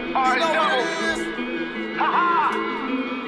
You know what it is?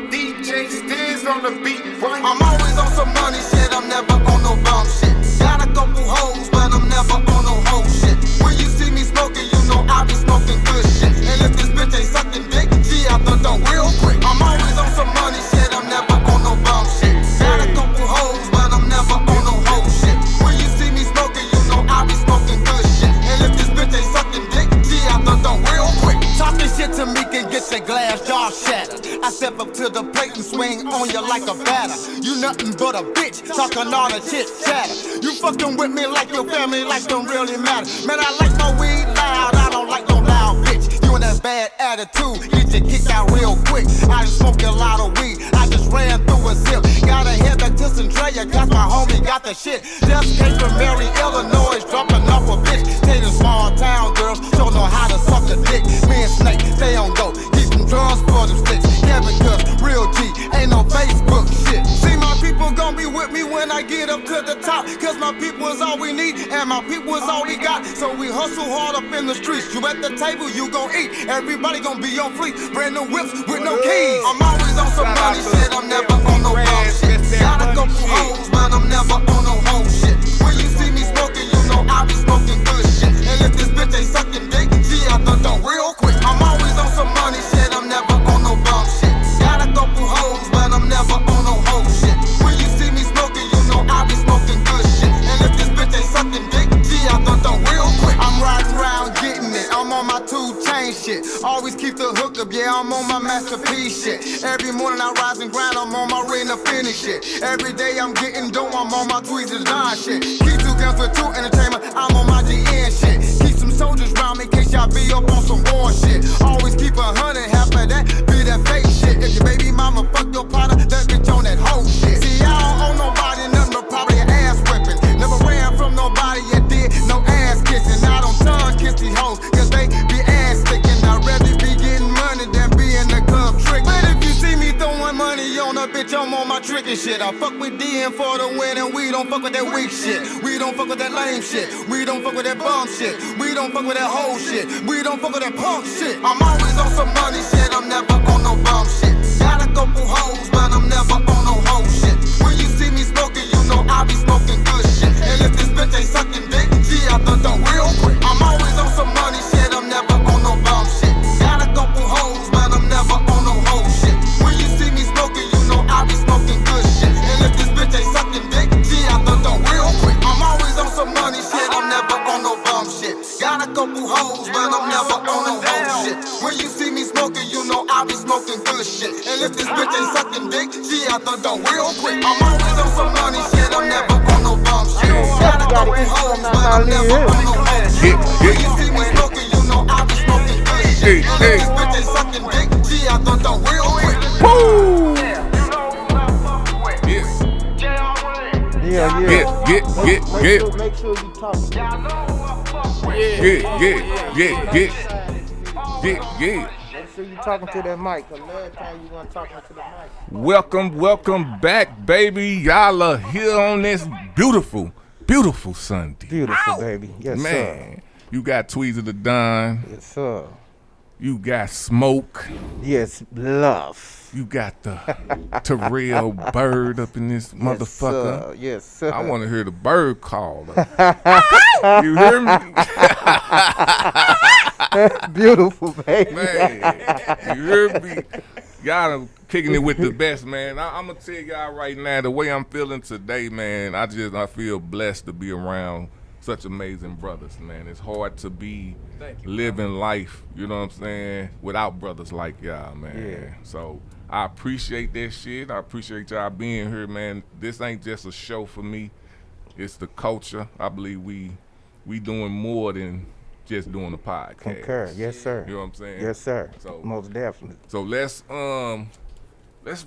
DJ Stiz on the beat, boy. I'm always on some money shit, I'm never on no bum shit. Got a couple hoes, but I'm never on no hoe shit. When you see me smoking, you know I be smoking good shit. And if this bitch ain't sucking dick, she out the door real quick. I'm always on some money shit, I'm never on no bum shit. Got a couple hoes, but I'm never on no hoe shit. When you see me smoking, you know I be smoking good shit. And if this bitch ain't sucking dick, she out the door real quick. Talking shit to me can get your glass jaw shattered. I step up to the plate and swing on you like a batter. You nothing but a bitch, talking all the chit chatter. You fucking with me like your family, like don't really matter. Man, I like my weed loud, I don't like no loud bitch. You in that bad attitude, get you kicked out real quick. I just smoked a lot of weed, I just ran through a zip. Gotta head back to Centralia, cause my homie got the shit. Just came from Mary, Illinois, dropping off a bitch. Tell the small town girls, don't know how to suck a dick. Me and Snake, stay on go, keep some drugs for them sticks. Kevin Cook, real G, ain't no Facebook shit. See, my people gon' be with me when I get up to the top. Cause my people is all we need, and my people is all we got. So we hustle hard up in the streets. You at the table, you gon' eat. Everybody gon' be on fleek. Brand new whips with no keys. I'm always on some money shit, I'm never on no bum shit. Got a couple hoes, but I'm never on no hoe shit. When you see me smoking, you know I be smoking good shit. And if this bitch ain't sucking dick, she out the door real quick. I'm always on some money shit, I'm never on no bum shit. Got a couple hoes, but I'm never on no hoe shit. When you see me smoking, you know I be smoking good shit. And if this bitch ain't sucking dick, she out the door real quick. I'm riding around getting it, I'm on my 2 Chainz shit. Always keep the hook up, yeah, I'm on my masterpiece shit. Every morning I rise and grind, I'm on my rain to finish shit. Every day I'm getting dough, I'm on my Tweezers Don shit. Keep 2 guns for 2 entertainment, I'm on my GN shit. Keep some soldiers round me in case y'all be up on some war shit. Always keep 100, half of that be that fake shit. If your baby mama fuck your partner, that bitch on that whole shit. See, I don't owe nobody nothing but probably an ass whipping. Never ran from nobody yet did no ass kissing. I don't tongue kiss these hoes, cause they be ass sticking. I'd rather be getting money than be in the club tricking. But if you see me throwing money on a bitch, I'm on my tricky shit. I fuck with DN for the win, and we don't fuck with that weak shit. We don't fuck with that lame shit. We don't fuck with that bum shit. We don't fuck with that whole shit. We don't fuck with that punk shit. I'm always on some money shit, I'm never on no bum shit. Got a couple hoes, but I'm never on no hoe shit. When you see me smoking, you know I be smoking good shit. And if this bitch ain't sucking dick, she out the door real quick. I'm always on some money shit, I'm never on no bum shit. Got a couple hoes, but I'm never on no hoe shit. When you see me smoking, you know I be smoking good shit. And if this bitch ain't sucking dick, she out the door real quick. I'm always on some money shit, I'm never on no bum shit. Got a couple hoes, but I'm never on no hoe shit. When you see me smoking, you know I be smoking good shit. And if this bitch ain't sucking dick, she out the door real quick. I'm always on some money shit, I'm never on no bum shit. Got a couple hoes, but I'm never on no hoe shit. When you see me smoking, you know I be smoking good shit. And if this bitch ain't sucking dick, she out the door real quick. Woo! Yeah. Make sure you talk. Yeah. Make sure you talking to that mic. Cause last time you weren't talking to the mic. Welcome back, baby. Y'all are here on this beautiful Sunday. Beautiful, baby. Yes, Man, sir. you got Tweezer the Don. Yes, sir. You got Smoke. Yes, love. You got the Terrell Bird up in this motherfucker. Yes, sir. I want to hear the bird call. You hear me? Beautiful, baby. Man, you hear me? Y'all are kicking it with the best, man. I'm going to tell y'all right now, the way I'm feeling today, man, I feel blessed to be around such amazing brothers, man. It's hard to be living life, you know what I'm saying, without brothers like y'all, man. Yeah. So I appreciate that shit. I appreciate y'all being here, man. This ain't just a show for me. It's the culture. I believe we doing more than just doing a podcast. Concur. Yes, sir. You know what I'm saying? Yes, sir. So most definitely. So let's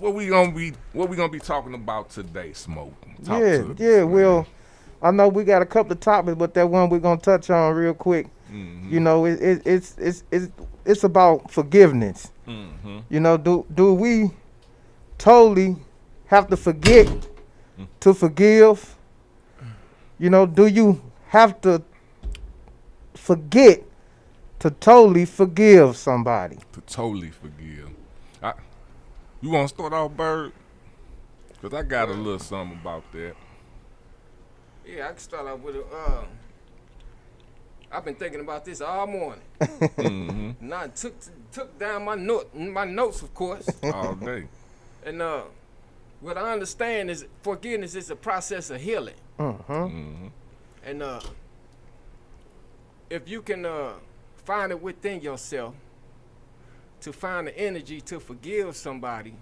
what we gonna be talking about today, Smoke. Talk to us, man. Well, I know we got a couple of topics, but that one we're gonna touch on real quick. Mm-hmm. You know, it's about forgiveness. Mm-hmm. You know, do we totally have to forget to forgive? You know, do you have to forget to totally forgive somebody? To totally forgive. You want to start off, Bird? Because I got a little something about that. Yeah, I can start off with I've been thinking about this all morning. Mm-hmm. Now I took down my notes, of course. All day. And what I understand is forgiveness is a process of healing. Mm-hmm. And if you can find it within yourself to find the energy to forgive somebody,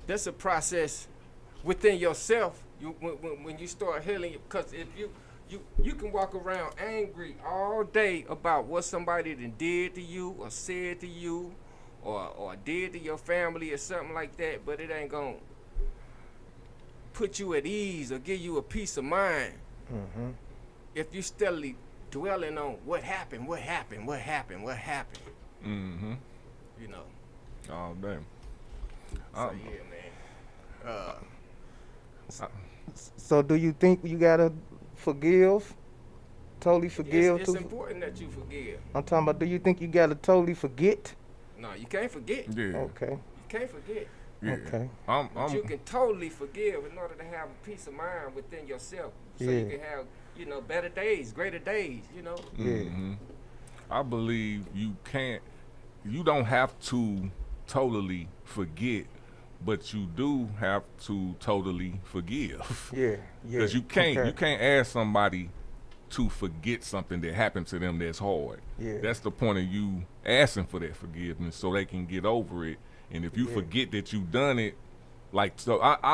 that's a process within yourself. When you start healing, because if you can walk around angry all day about what somebody done did to you or said to you or did to your family or something like that, but it ain't gonna put you at ease or give you a peace of mind if you steadily dwelling on what happened. Mm-hmm. You know. All day. So yeah, man. So do you think you gotta forgive? Totally forgive? It's important that you forgive. I'm talking about, do you think you gotta totally forget? No, you can't forget. Yeah. Okay. You can't forget. Yeah. Okay. But you can totally forgive in order to have a peace of mind within yourself. So you can have, better days, greater days, Mm-hmm. I believe you don't have to totally forget, but you do have to totally forgive. Yeah. Because you can't ask somebody to forget something that happened to them that's hard. Yeah. That's the point of you asking for that forgiveness so they can get over it. And if you forget that you done it, I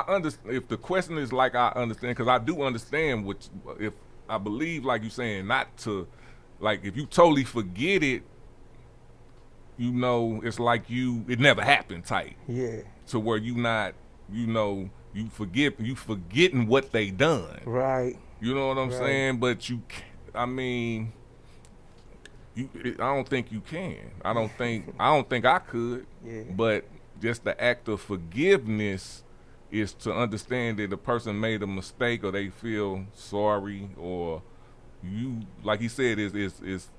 understand. If the question is like I understand, because I do understand if I believe, like you saying, not to, like if you totally forget it, it's like it never happened type. Yeah. To where you not, you forgetting what they done. Right. You know what I'm saying? But I don't think you can. I don't think I could. Yeah. But just the act of forgiveness is to understand that the person made a mistake or they feel sorry, or like he said, is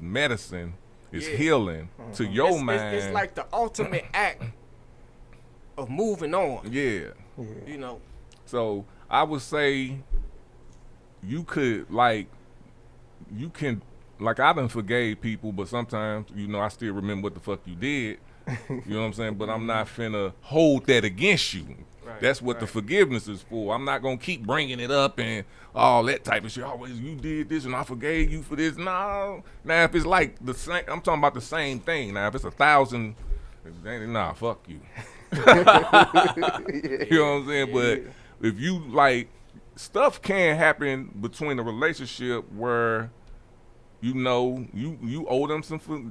medicine, is healing to your mind. It's like the ultimate act of moving on. Yeah. So I would say I done forgave people, but sometimes, I still remember what the fuck you did. You know what I'm saying? But I'm not finna hold that against you. Right, That's what the forgiveness is for. I'm not gonna keep bringing it up and all that type of shit. Always, you did this and I forgave you for this. No. Now, if it's like the same, I'm talking about the same thing. Now, if it's 1,000, fuck you. You know what I'm saying? But if you stuff can happen between a relationship where you owe them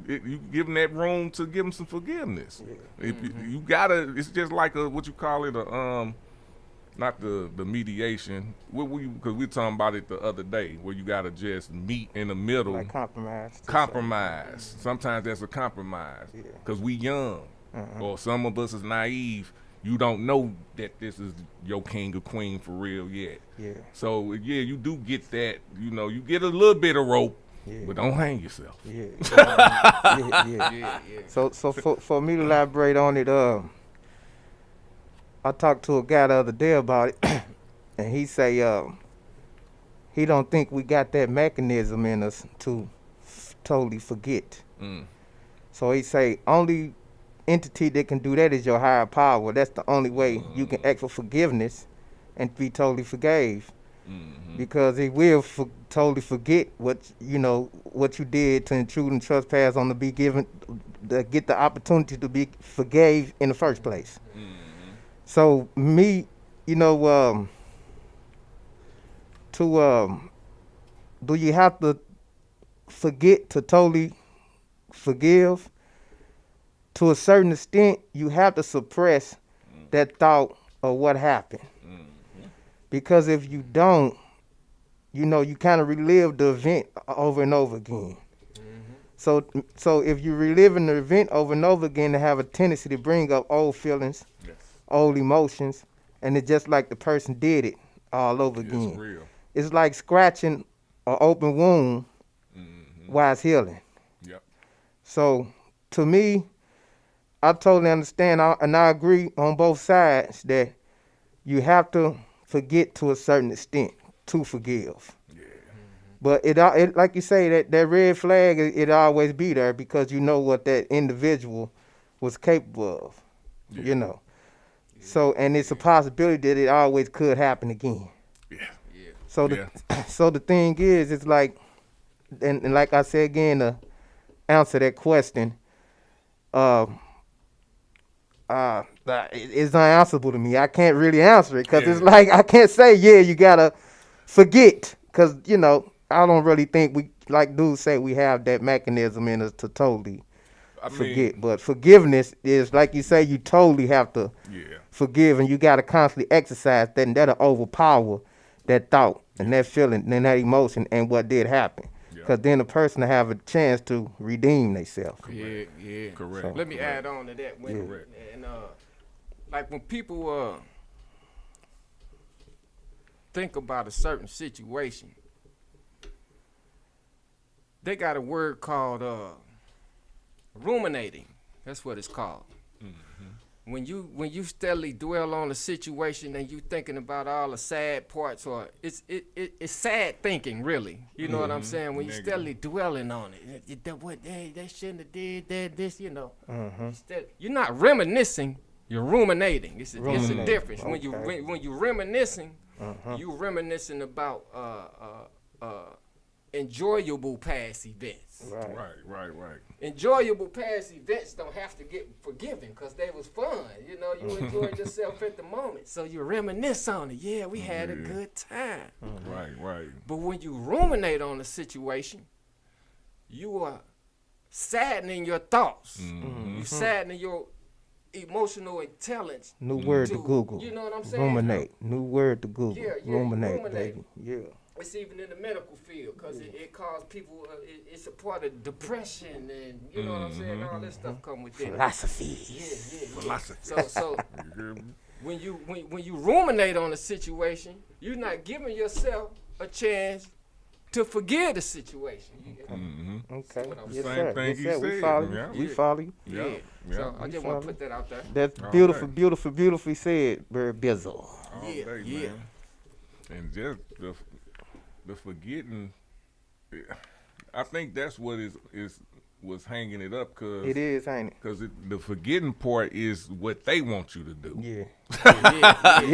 you give them that room to give them some forgiveness. If you gotta, it's just like what you call it, not the mediation. Because we were talking about it the other day, where you gotta just meet in the middle. Like compromise. Compromise. Sometimes that's a compromise. Because we young, or some of us is naive. You don't know that this is your king or queen for real yet. Yeah. So you do get that. You get a little bit of rope. Yeah. But don't hang yourself. Yeah. So for me to elaborate on it, I talked to a guy the other day about it, and he say he don't think we got that mechanism in us to totally forget. So he say only entity that can do that is your higher power. That's the only way you can ask for forgiveness and be totally forgave. Because he will totally forget what you did to intrude and trespass on get the opportunity to be forgave in the first place. So me, do you have to forget to totally forgive? To a certain extent, you have to suppress that thought of what happened. Because if you don't, you kind of relive the event over and over again. So if you reliving the event over and over again, they have a tendency to bring up old feelings, old emotions, and it's just like the person did it all over again. It's real. It's like scratching an open wound while it's healing. Yep. So to me, I totally understand and I agree on both sides that you have to forget to a certain extent to forgive. Yeah. But it like you say, that red flag, it always be there because you know what that individual was capable of, Yeah. you know. So, and it's a possibility that it always could happen again. Yeah. Yeah. So so the thing is, it's like, and like I said again, to answer that question, it's unanswerable to me. I can't really answer it because it's like I can't say, yeah, you gotta forget, because you know I don't really think we, like dudes say, we have that mechanism in us to totally forget. But forgiveness is, like you say, you totally have to forgive, and you gotta constantly exercise that, and that'll overpower that thought and that feeling and that emotion and what did happen. Because then the person will have a chance to redeem themselves. Yeah, yeah. Correct. So, let me add on to that. Correct. And like when people think about a certain situation, they got a word called ruminating. That's what it's called. Mm-hmm. When you steadily dwell on a situation and you thinking about all the sad parts, or it's sad thinking, really. You know what I'm saying? When you steadily dwelling on it, they shouldn't have did that, this, you know. You're not reminiscing, you're ruminating. It's a difference. Okay. When you reminiscing, you reminiscing about enjoyable past events. Right. Enjoyable past events don't have to get forgiven because they was fun. You know, you enjoyed yourself at the moment. So you reminisce on it. Yeah, we had a good time. Right. But when you ruminate on a situation, you are saddening your thoughts. You saddening your emotional intelligence. New word to Google. You know what I'm saying? Ruminate. New word to Google. Yeah, ruminate, ruminate. baby. Yeah. It's even in the medical field because it causes people, it's a part of depression and, you know what I'm saying, all this stuff come with it. Philosophy. Yeah. Philosophy. So when you ruminate on a situation, you're not giving yourself a chance to forgive the situation. Okay. Yes, sir. thing he said. We follow you. Yeah. We follow you. Yeah. So I just want to put that out there. That's All beautiful, right. beautifully said, Bird Bizzle. All Yeah, day, yeah. man. And just the forgetting, I think that's what was hanging it up, cause It is, ain't it? Because the forgetting part is what they want you to do. Yeah. That's You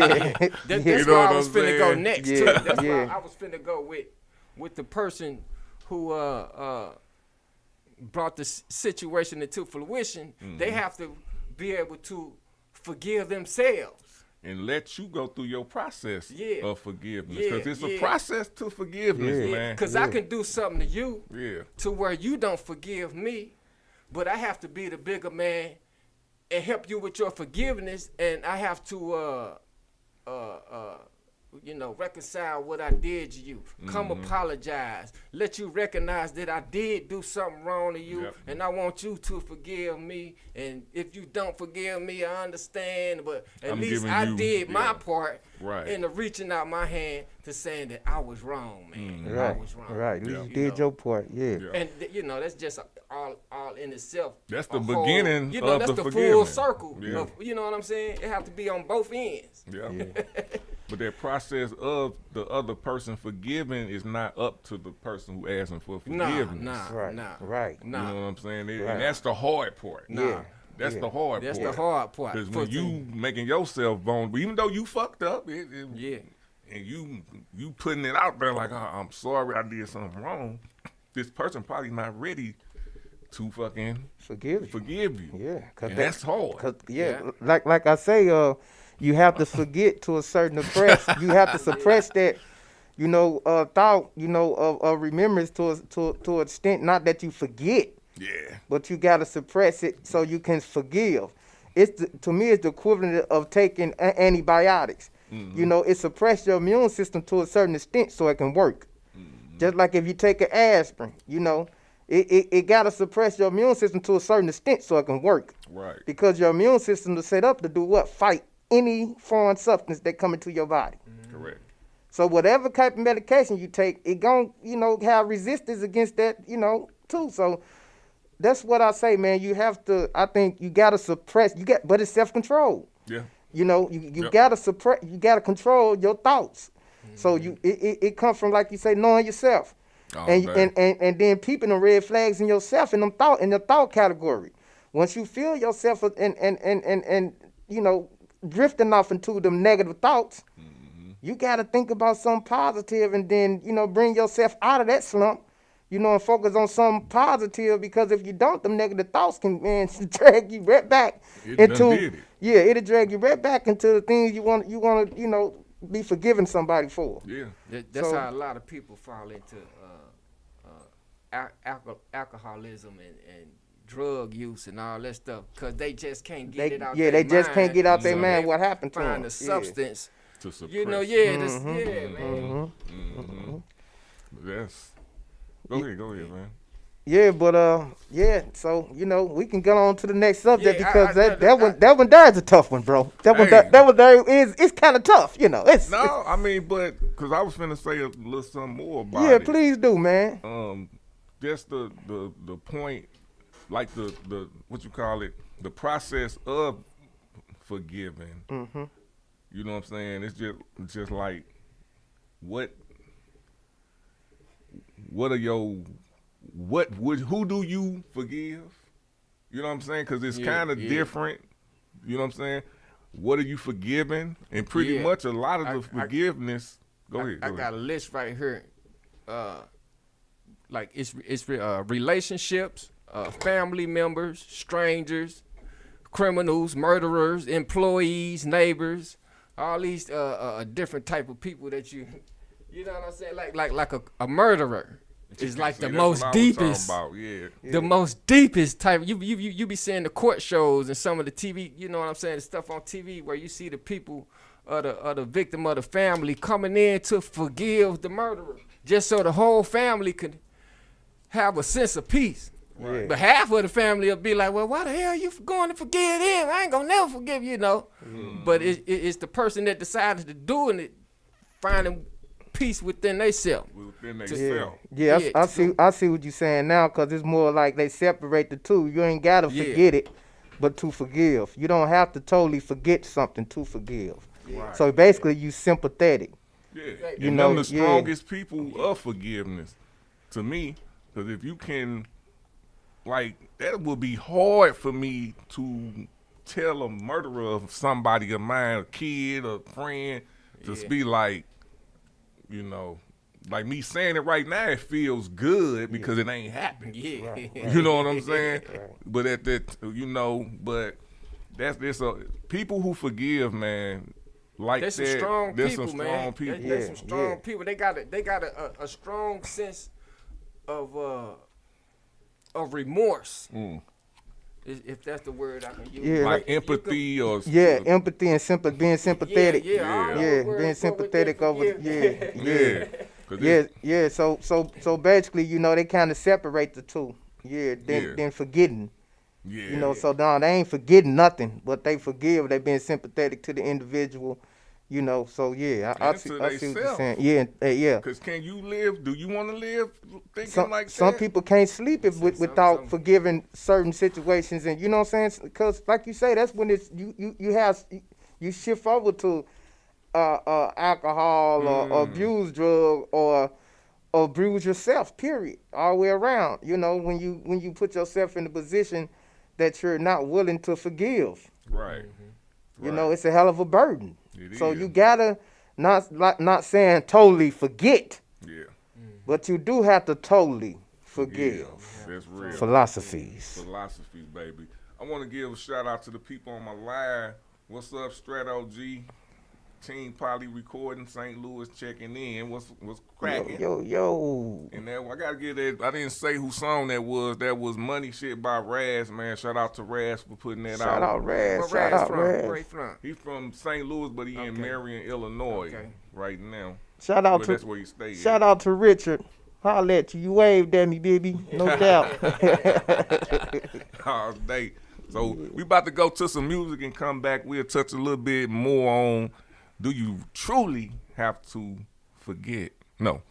know where what I was I'm finna go saying? next. Yeah, Too. That's yeah. where I was finna go with the person who brought the situation into fruition. They have to be able to forgive themselves. And let you go through your process of forgiveness. Yeah, Because it's a yeah. process to forgiveness, man. Because I can do something to you Yeah. to where you don't forgive me, but I have to be the bigger man and help you with your forgiveness, and I have to reconcile what I did to you. Come apologize. Let you recognize that I did do something wrong to you, and I want you to forgive me. And if you don't forgive me, I understand, but at least I did my part in the reaching out my hand to saying that I was wrong, man. I was wrong. Right. You did your part. Yeah. And that's just all in itself. That's the beginning of that's the full forgiveness. circle. Yeah. Of, you know what I'm saying? It have to be on both ends. Yeah. But that process of the other person forgiving is not up to the person who asking for forgiveness. Right. You know what I'm saying? Right. And that's the hard part. That's the hard That's part. the hard part. Because when you making yourself vulnerable, even though you fucked up, and you putting it out there like, I'm sorry I did something wrong, this person probably not ready to fucking Forgive you. Yeah. And that's hard. Cause like I say, you have to forget to a certain suppress. You have to suppress that, thought, of remembrance to an extent. Not that you forget. Yeah. But you gotta suppress it so you can forgive. To me, it's the equivalent of taking antibiotics. It suppresses your immune system to a certain extent so it can work. Just like if you take an aspirin, it gotta suppress your immune system to a certain extent so it can work. Right. Because your immune system is set up to do what? Fight any foreign substance that come into your body. Correct. So whatever type of medication you take, it gon' have resistance against that, too. So that's what I say, man. You have to. I think you gotta suppress. But it's self-control. Yeah. You know, you Yep. gotta suppress. You gotta control your thoughts. So it comes from, like you say, knowing yourself, Oh, and man. then peeping the red flags in yourself in the thought category. Once you feel yourself and you know, drifting off into them negative thoughts, you gotta think about something positive, and then, you know, bring yourself out of that slump. You know, and focus on something positive, because if you don't, them negative thoughts can, man, drag you right back It done into did it. yeah, it'll drag you right back into the things you want you know, be forgiving somebody for. Yeah. That's So- how a lot of people fall into alcoholism and drug use and all that stuff, because they just can't get it out. They their just can't mind, get out their so mind they what happened to find them. a substance. To suppress. You know, yeah, this, yeah, man. Yes. Go ahead, man. Yeah, but yeah. So, you know, we can go on to the next subject, Yeah, because I- that one there is a tough one, bro. That one Hey. that one there is, it's kind of tough. You know, it's No, I mean, but because I was finna say a little something more about yeah. it. Please do, man. Just the point, like the what you call it, the process of forgiving. You know what I'm saying? It's just like what are your who do you forgive? You know what I'm saying? Because it's Yeah, kind of yeah. different. You know what I'm saying? What are you forgiving? And pretty Yeah. much a lot of I- the forgiveness. Go I ahead. got a list right here. Like it's relationships, family members, strangers, criminals, murderers, employees, neighbors, all these different type of people that you know what I'm saying? Like a murderer is like See, the that's most what I was talking deepest. about. Yeah. The most deepest type. You be seeing the court shows and some of the TV. You know what I'm saying? The stuff on TV where you see the people, the victim of the family coming in to forgive the murderer, just so the whole family could have a sense of peace. Right. But half of the family will be like, "Well, why the hell are you going to forgive him? I ain't gonna never forgive you, know." But it's the person that decided to do it, finding peace within themselves. Within Yeah, themselves. yeah. Yeah, I see what you're saying now, because it's more like they separate the two. You ain't gotta Yeah. forget it, but to forgive. You don't have to totally forget something to forgive. Right. So basically, you sympathetic. Yeah. You And know, them the yeah. strongest people of forgiveness to me, because if you can, like, that would be hard for me to tell a murderer of somebody of mine, a kid, a friend, just be like, you know, like me saying it right now, it feels good because it ain't happened. Yeah. You know what I'm saying? But at that, you know, but that's people who forgive, man. Like There's that, some strong there's people, some man. strong people. There's some Yeah, strong yeah. people. They got a strong sense of remorse. If that's the word I can use. Yeah. Like You empathy or Yeah, empathy and being sympathetic. Yeah, all those Yeah, words being go with sympathetic that over. forgive. Yeah. 'Cause Yeah, it's- yeah. So basically, you know, they kind of separate the two. Yeah, then forgetting. yeah, You know, so now they ain't forgetting nothing, but they forgive. They being sympathetic to the individual. You know, so yeah, I And see to what you're theyself. saying. Yeah, yeah. Cause can you live? Do you want to live thinking Some like some that? people can't sleep without some- forgiving certain situations, and you know what I'm saying? Because like you say, that's when it's you shift over to alcohol or abuse drug or abuse yourself. Period. All the way around. You know, when you put yourself in a position that you're not willing to forgive. Right. You know, it's a hell of a burden. It So is. you gotta not saying totally forget, Yeah. but you do have to totally forgive. That's real. Philosophies. Philosophy, baby. I want to give a shout out to the people on my live. What's up, Strato G? Team Poly Recording, St. Louis checking in. What's cracking? Yo. And that, I gotta get that. I didn't say whose song that was. That was Money Shit by Raz, man. Shout out to Raz for putting that Shout out Where Raz. Shout out from? Where he Raz. from? He from St. Louis, but he in Okay. Marion, Illinois Okay. right now. Shout Well, out that's to where he stayed. shout out to Richard. Holla at you. You waved at me, baby. No doubt. All day. So we about to go to some music and come back. We'll touch a little bit more on, do you truly have to forget? No.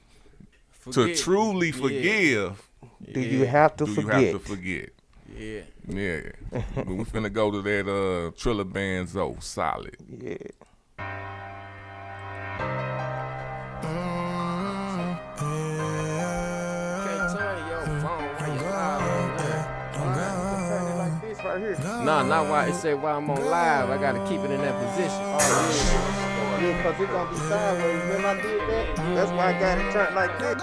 To Forget. truly Yeah. forgive, Do you have to Do forget? you have to forget? Yeah. Yeah. But we finna go to that Triller Banzo solid. Yeah. Can't turn your phone when you live on there. Turn it like this right here. No, not why it say while I'm on live. I gotta keep it in that position. Yeah, because it's going to be sideways. Remember I did that? That's why I got it turned like this.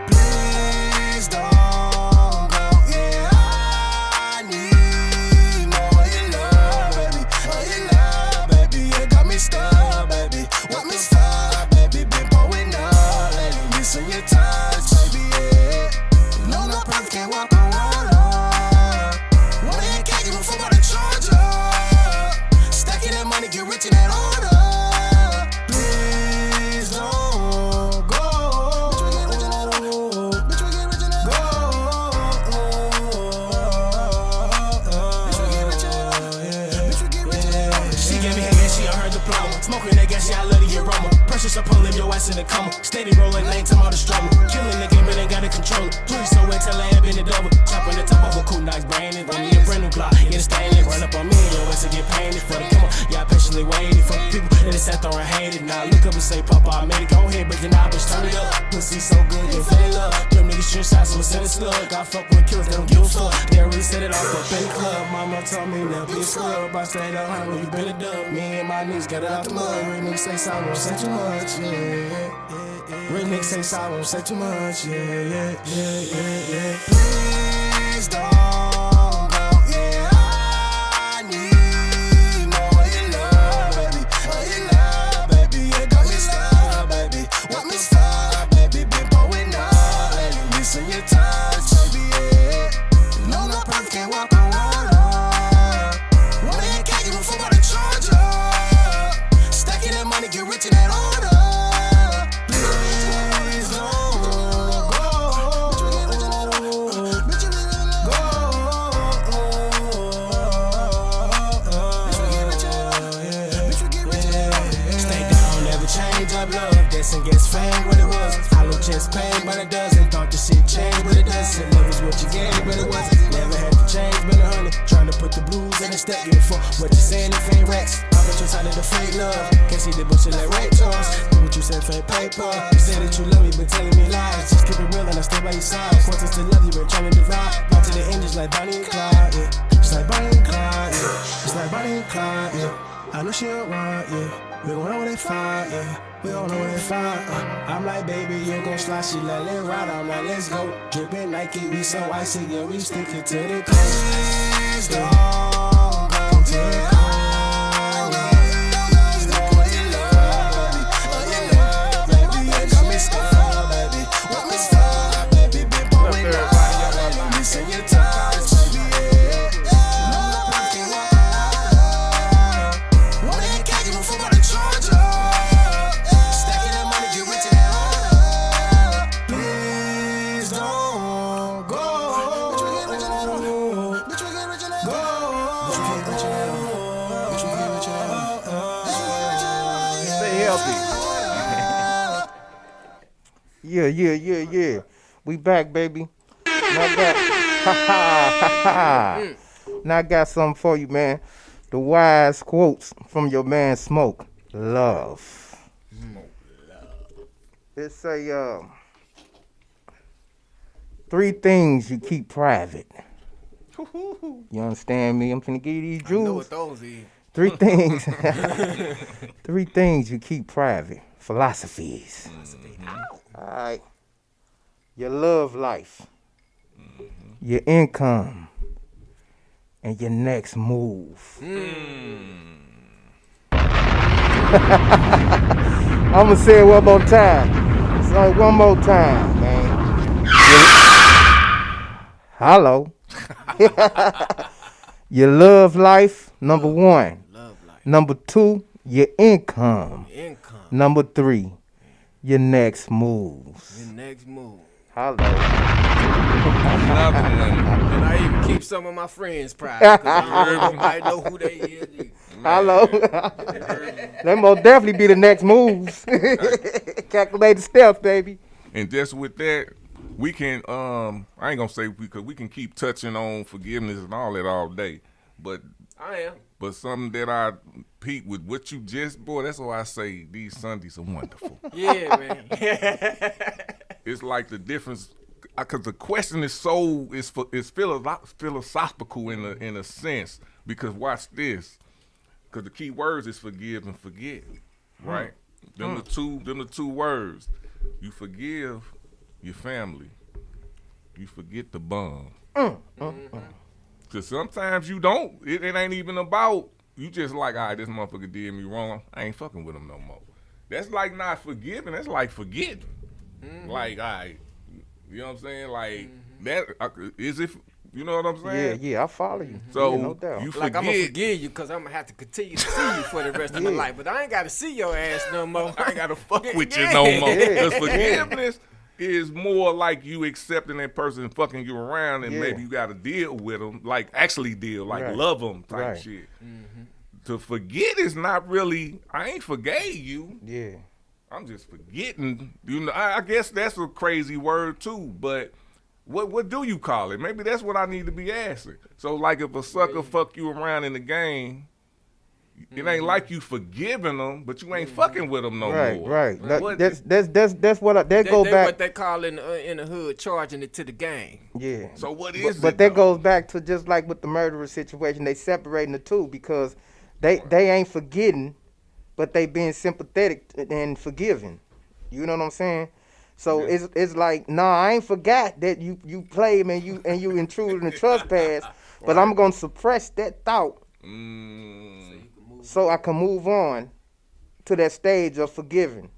Please don't go. Yeah, I need more of your love, baby. Oh, your love, baby. You got me stuck, baby. Want me stuck, baby. Been pouring up lately. Missing your touch, baby. Yeah. No, no perfect, can't walk on water. Wanna hit cake, even for the charger. Stacking that money, get rich in that order. Please don't go. Bitch, we get rich in that order. Bitch, we get rich in that order. Bitch, we get rich in that order. Bitch, we get rich in that order. She gave me head, yeah, she I heard the diploma. Smoking that gas, yeah, I love the aroma. Precious upon live your ass in the coma. Steady rolling, ain't talking about the struggle. Killing the game, but ain't got to control it. Booty so wet, tell her bend it double. Chop on the top of a cool, nice brain. It run me a brand new block. Get a stain, it run up on me. Your ass to get painted for the come on. Yeah, I patiently waited for the people that it sat there and hated. Now look up and say, Papa, I made it. Go ahead, break the knob, bitch, turn it up. Pussy so good, you fell in love. Them niggas shoot shots, so send a slug. I fuck with killers, they don't give a fuck. They already set it off up in the club. Mama told me never be a scrub. I stayed up, honey, when you been a dub. Me and my niggas got it out the mud. Remix say sorry, won't say too much, yeah. Remix say sorry, won't say too much, yeah. Please don't go. Yeah, I need more of your love, baby. Oh, your love, baby. You got me stuck, baby. Want me stuck, baby. Been pouring up lately. Missing your touch, baby. Yeah. No, no perfect, can't walk on water. Wanna hit cake, even for the charger. Stacking that money, get rich in that order. Please don't go. Bitch, we get rich in that order. Bitch, we get rich in that order. Bitch, we get rich in that order. Bitch, we get rich in that order. Stay down, never change up love. Guessing gets fame what it was. Hollow chest pain, but it doesn't. Thought the shit changed, but it doesn't. Love is what you gave, but it wasn't. Never had to change, been 100. Trying to put the blues in the stack. Give a fuck what you saying if ain't racks. I bet you tired of the fake love. Can't see the bullshit like Ray Charles. Do what you said, fake paper. You said that you love me, but telling me lies. Just keep it real and I stay by your side. Once I still love you, been trying to divide. Back to the end, just like Bonnie and Clyde, yeah. Just like Bonnie and Clyde, yeah. Just like Bonnie and Clyde, yeah. I know she don't want, yeah. We gon' know when they find, yeah. We gon' know when they find. I'm like, baby, you gon' slide. She like, let's ride. I'm like, let's go. Drippin' Nike, we so icy, yeah. We stick it to the coast. Please don't go. Yeah, I need more of your love, baby. Oh, your love, baby. You got me stuck, baby. Want me stuck, baby. Been pouring up lately. Missing your touch, baby. Yeah. No, no perfect, can't walk on water. Wanna hit cake, even for the charger. Stacking that money, get rich in that order. Please don't go. Bitch, we get rich in that order. Bitch, we get rich in that order. Bitch, we get rich in that order. Bitch, we get rich in that order. Bitch, we get rich in that order. Stay healthy. Yeah. We back, baby. Now I got something for you, man. The wise quotes from your man Smoke. Love. It say, 3 things you keep private. You understand me? I'm finna give you these I know jewels. what those is. 3 things. 3 things you keep private. Philosophies. All right. Your love life. Your income. And your next move. I'm going to say it one more time. Say it one more time, man. Hello. Your love life, number 1. Love life. Number 2, your income. Income. Number 3, your next moves. Your next move. Hello. Another one. And I even keep some of my friends private. 'Cause I might know who they is. Hello. That most definitely be the next moves. Calculate the steps, baby. And just with that, we can I ain't gonna say because we can keep touching on forgiveness and all that all day, but I am. But something that I peep with what you just, boy, that's why I say these Sundays are wonderful. Yeah, man. It's like the difference, because the question is so, it's philosophical in a sense, because watch this, because the key words is forgive and forget, right? Them the two words. You forgive your family. You forget the bum. Because sometimes you don't. It ain't even about, you just like, all right, this motherfucker did me wrong. I ain't fucking with him no more. That's like not forgiving. That's like forgetting. Like, all right, you know what I'm saying? Like, that, is it, you know what I'm saying? Yeah, I follow you. So, yeah, no doubt. you Like, forget. I'm going to forgive you because I'm going to have to continue to see you for the rest of my life. But I ain't got to see your ass no more. I ain't got to fuck with you no more. Because forgiveness is more like you accepting that person fucking you around, and maybe you got to deal with them, like actually deal, like love them type shit. To forget is not really, I ain't forgave you. Yeah. I'm just forgetting. You know, I guess that's a crazy word too, but what do you call it? Maybe that's what I need to be asking. So like if a sucker fuck you around in the game, it ain't like you forgiving them, but you ain't fucking with them no more. Right. What- That's what that go They back. what they call in the hood, charging it to the gang. Yeah. So what is But it? that though? goes back to just like with the murderer situation, they separating the two because they ain't forgetting, but they being sympathetic and forgiving. You know what I'm saying? So it's like, nah, I ain't forgot that you played and you intruded and trespass, but I'm gonna suppress that thought so I can move on to that stage of forgiving.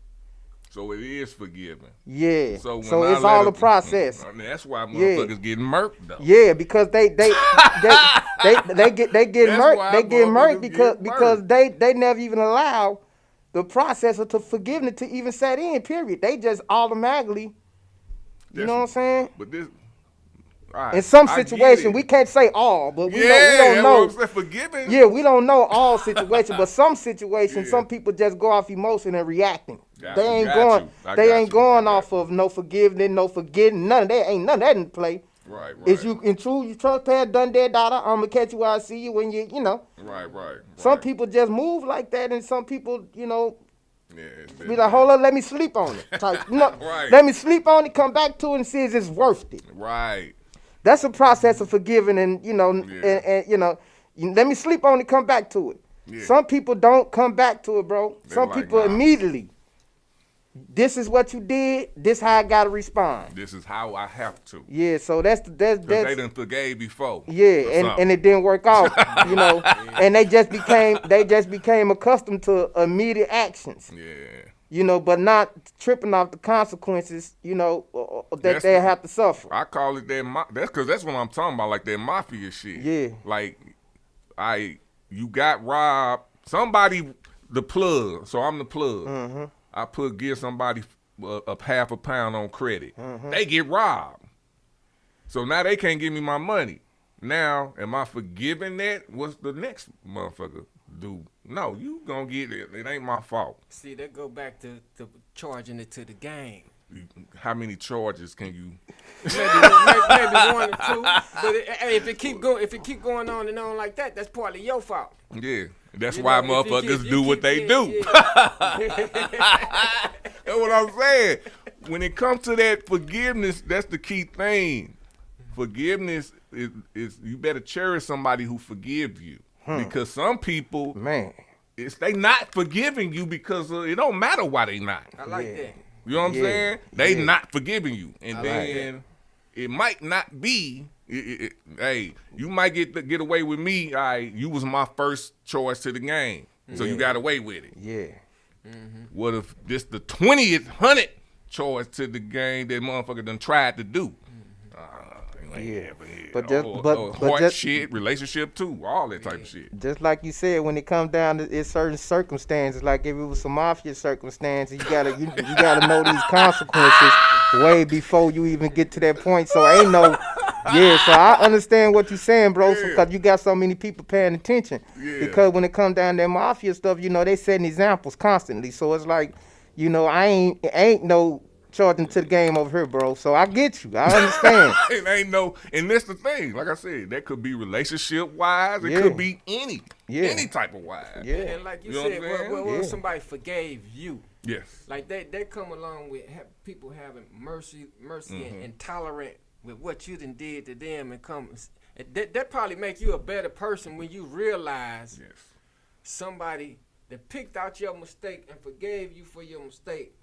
So it is forgiving. Yeah. So, when So I it's let all it- a process. That's why motherfuckers getting murked though. Yeah, because they get That's murked. why They get murked motherfuckers because get they never even allow the process of forgiveness to even set in. Period. They just automatically, you know what I'm saying? But this, all right, In some I get situations, it. we can't say all, but we don't that's know. what I'm saying, forgiving. Yeah, we don't know all situations, but some situations, some people just go off emotion and reacting. They ain't going. They ain't going off of no forgiveness, no forgetting. None of that ain't none of that in play. Right. Is you intrude, you trespass, done that, daughter. I'm gonna catch you where I see you when you know. Right. Some people just move like that, and some people, you know, Yeah, be like, hold up, let me sleep on it. Type, you know, Right. Let me sleep on it, come back to it, and see if it's worth it. Right. That's a process of forgiving, and you know, and you know, let me sleep on it, come back to it. Yeah. Some people don't come back to it, bro. Some like, people nah. immediately. This is what you did. This how I gotta respond. This is how I have to. Yeah, so that's 'Cause they that's done forgave before. yeah, and it didn't work out, you know, and they just became accustomed to immediate actions, Yeah. you know, but not tripping off the consequences, you know, that That's they the- have to suffer. I call it that. That's because that's what I'm talking about, like that mafia shit. Yeah. Like, you got robbed. Somebody, the plug. So I'm the plug. Mm-hmm. I give somebody a half a pound on credit. They get robbed. So now they can't give me my money. Now, am I forgiving that? What's the next motherfucker do? No, you gonna get it. It ain't my fault. See, that go back to charging it to the gang. How many charges can you? Maybe one or two. But if it keep going on and on like that, that's partly your fault. Yeah, that's You why know, if motherfuckers you do what keep- they yeah, do. yeah. That's what I'm saying. When it comes to that forgiveness, that's the key thing. Forgiveness is you better cherish somebody who forgive you. Because some people, Man, they not forgiving you because it don't matter why they not. I like that. You know what I'm Yeah. saying? They Yeah. not forgiving you. And I like then it might not be, hey, you might get away with me. You was my first choice to the game. So you got away with it. yeah. What if this the 20th, 100th choice to the game that motherfucker done tried to do? Yeah. But But just- shit, relationship too, all that type of shit. Just like you said, when it comes down to it's certain circumstances, like if it was some mafia circumstances, you gotta gotta know these consequences way before you even get to that point. So ain't Yeah, so I understand what you're saying, bro, Yeah. because you got so many people paying attention. Yeah. Because when it comes down to that mafia stuff, you know, they setting examples constantly. So it's like, you know, I ain't no charging to the game over here, bro. So I get you. I understand. It ain't no, and that's the thing. Like I said, that could be relationship wise. It Yeah. could be any type of wise. Yeah. And like you You know said, what I'm saying? what if Yeah. somebody forgave you? Yes. Like that come along with people having mercy and tolerant with what you done did to them, and that probably make you a better person when you realize Yes. somebody that picked out your mistake and forgave you for your mistake.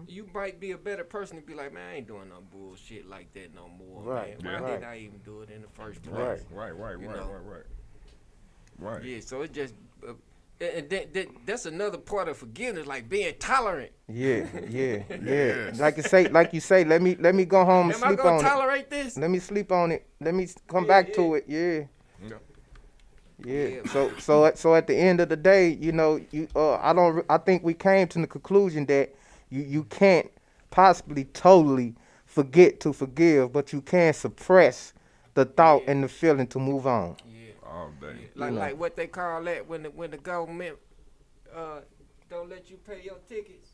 You might be a better person to be like, man, I ain't doing no bullshit like that no more. Right, Man. yeah. Why did Right. I even do it in the first place? Right. Right. Yeah, so it just and that's another part of forgiveness, like being tolerant. Yeah. Yes. Like you say, let me go home and Am I sleep gonna on tolerate this? it. Let me sleep on it. Let me come Yeah, back to yeah. it. Yeah. Yeah. Yeah. So at the end of the day, you know, I think we came to the conclusion that you can't possibly totally forget to forgive, but you can suppress the thought Yeah. and the feeling to move on. Yeah. All day. Like know. like what they call that when the government don't let you pay your tickets.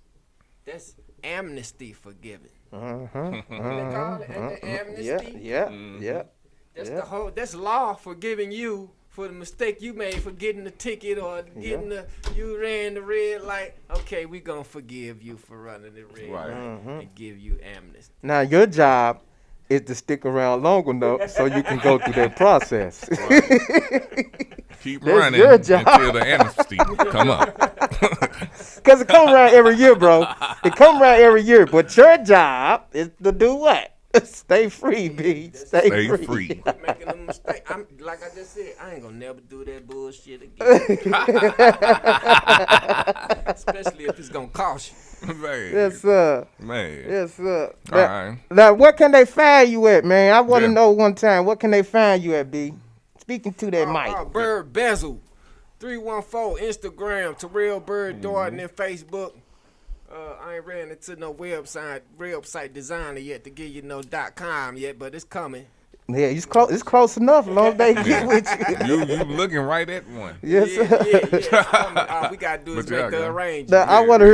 That's amnesty forgiving. They call it amnesty. Yeah. That's law forgiving you for the mistake you made for getting the ticket or getting you ran the red light. Okay, we gonna forgive you for running the red Right. light and give you amnesty. Now your job is to stick around long enough so you can go through that process. Keep That's running your job. until the amnesty come up. Cause it come around every year, bro. It come around every year. But your job is to do what? Stay free, B. Stay Stay free. free. Quit making a mistake. I'm like I just said, I ain't gonna never do that bullshit again. Especially if it's gonna cost you. Man. Yes, sir. Man. Yes, sir. All right. Now, what can they find you at, man? I want to Yeah. know one time. What can they find you at, B? Speaking to that mic. Bird Bezel, 314 Instagram, Terrell Bird Darden and Facebook. I ain't ran into no website designer yet to give you no .com yet, but it's coming. Yeah, it's close enough. As long as they get with you. You looking right at one. Yes, Yeah, sir. it's coming. All we gotta do is But yeah, make the yeah. arrangement. Now, I want to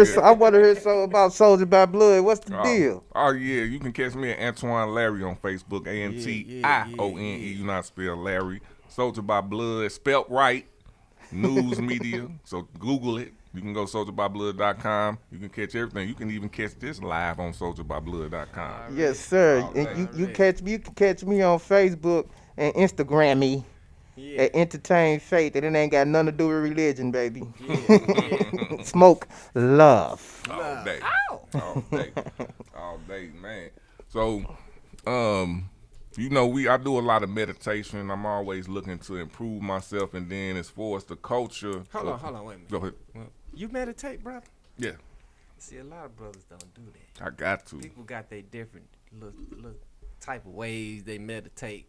hear something about Soldier by Blood. What's the Oh. deal? Oh yeah, you can catch me at Antoine Larry on Facebook. ANTIONE. You not spell Larry. Soldier by Blood, spelt right. News media. So Google it. You can go soldierbyblood.com. You can catch everything. You can even catch this live on soldierbyblood.com. Yes, sir. All And right. you can catch me on Facebook and Instagram me Yeah. at Entertain Faith. And it ain't got nothing to do with religion, baby. Yeah. Smoke love. All day. All day, man. So, you know, I do a lot of meditation. I'm always looking to improve myself, and then as far as the culture. Hold on, wait a minute. Go ahead. You meditate, brother? Yeah, See, a lot of brothers don't do that. I got to. People got their different little type of ways they meditate.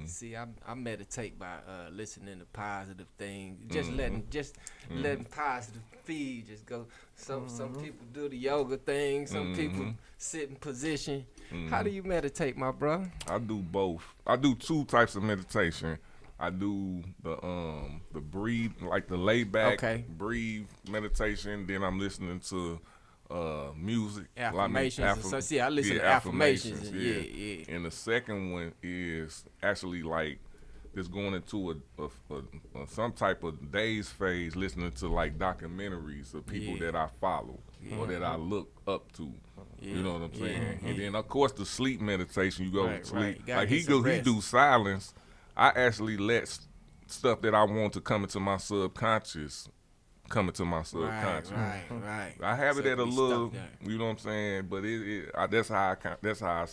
See, I meditate by listening to positive things, just letting positive feed just go. Some people do the yoga thing. Some people sit in position. How do you meditate, my brother? I do both. I do two types of meditation. I do the breathe, like the lay back, breathe meditation. Then I'm listening to music, Affirmations. I listen to affirmations. Yeah. And the second one is actually like just going into a some type of days phase, listening to like documentaries of people that I follow or that I look up to. You know what I'm saying? And then of course the sleep meditation, you go to sleep. Gotta Like get he some rest. do silence. I actually let stuff that I want to come into my subconscious come into my subconscious. Right. I have it So at a be little, stuck there. you know what I'm saying, but that's how I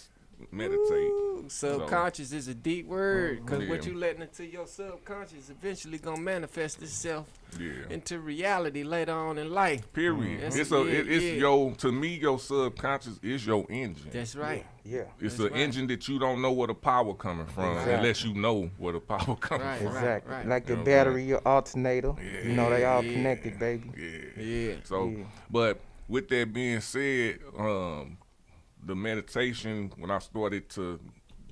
meditate. Subconscious is a deep word, because what Yeah. you letting into your subconscious eventually gonna manifest itself Yeah. into reality later on in life. Period. That's- It's yeah. to me, your subconscious is your engine. That's right. Yeah. It's that's an right. engine that you don't know where the power coming from Exactly. unless you know where the power coming Right, from. Exactly. right. Like your You know what I'm battery, your alternator. You know, they all Yeah. connected, baby. Yeah. Yeah. So, Yeah. but with that being said, the meditation, when I started to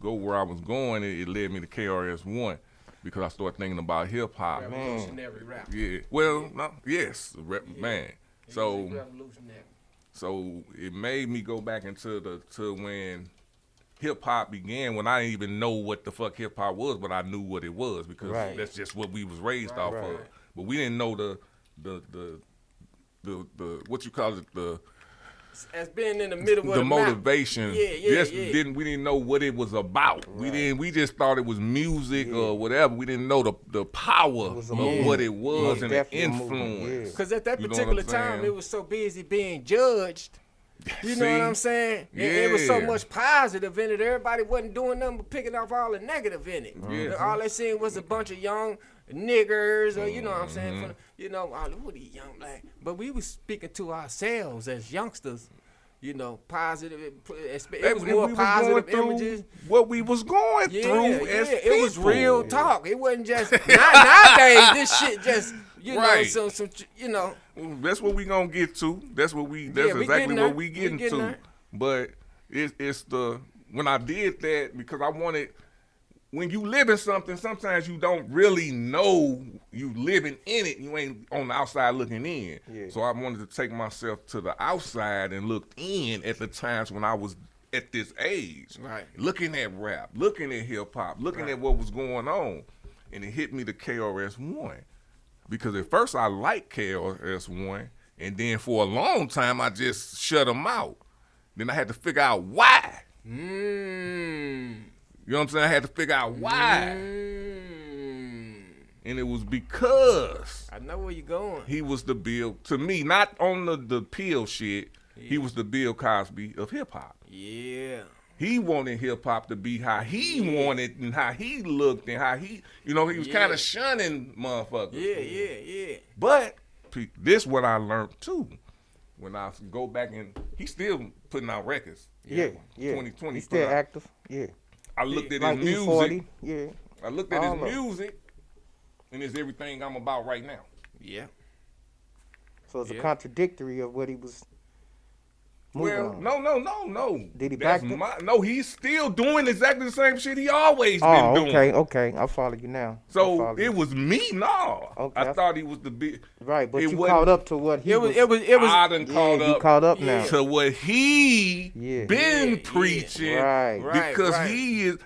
go where I was going, it led me to KRS-One because I started thinking about hip hop. Revolutionary rap. Yeah. Well, no, yes, man. He So, was revolutionary. so it made me go back into to when hip hop began, when I didn't even know what the fuck hip hop was, but I knew what it was because Right. that's just what we was raised off of. But we didn't know the what you call it, the As being in the middle of the motivation. map. Yeah. We didn't know what it was about. We just thought it was music or whatever. We didn't know the power of what it was and the influence. Because at that You know what particular I'm time, saying? it was so busy being judged. You know what I'm saying? Yeah. It was so much positive in it. Everybody wasn't doing nothing but picking off all the negative in it. Yeah. All they seen was a bunch of young niggers, or you know what I'm saying? You know, all these young black. But we was speaking to ourselves as youngsters. You know, positive. It was more positive images. What we was going through as people. It was real talk. It wasn't just nowadays. This shit just Right. know some you know. That's what we gonna get to. That's exactly what we getting to. there. But it's the when I did that because I wanted. When you live in something, sometimes you don't really know you living in it. You ain't on the outside looking in. Yeah. So I wanted to take myself to the outside and look in at the times when I was at this age. Right. Looking at rap, looking at hip hop, looking at what was going on. And it hit me to KRS-One. Because at first I liked KRS-One, and then for a long time I just shut him out. Then I had to figure out why. You know what I'm saying? I had to figure out why. And it was because I know where you're going. he was the Bill, to me, not on the pill shit, he was the Bill Cosby of hip hop. Yeah. He wanted hip hop to be how he wanted and how he looked and how he, he was kind of shunning motherfuckers. Yeah. But this what I learned too. When I go back and he's still putting out records. Yeah. 2020. He's still active. Yeah. I looked at Like his music. E40. Yeah. I looked at All his of it. music, and it's everything I'm about right now. Yeah. So it's a contradictory of what he was moving Well, on. no. Did he That's back it? No, he's still doing exactly the same shit he always been doing. Okay. I follow you now. I So follow you. it was me, no. Okay. I thought he was the big. Right, but it you wasn't- caught up to what he It was. I done caught you up caught up now. to what he Yeah. been preaching. Right. Because Right. he is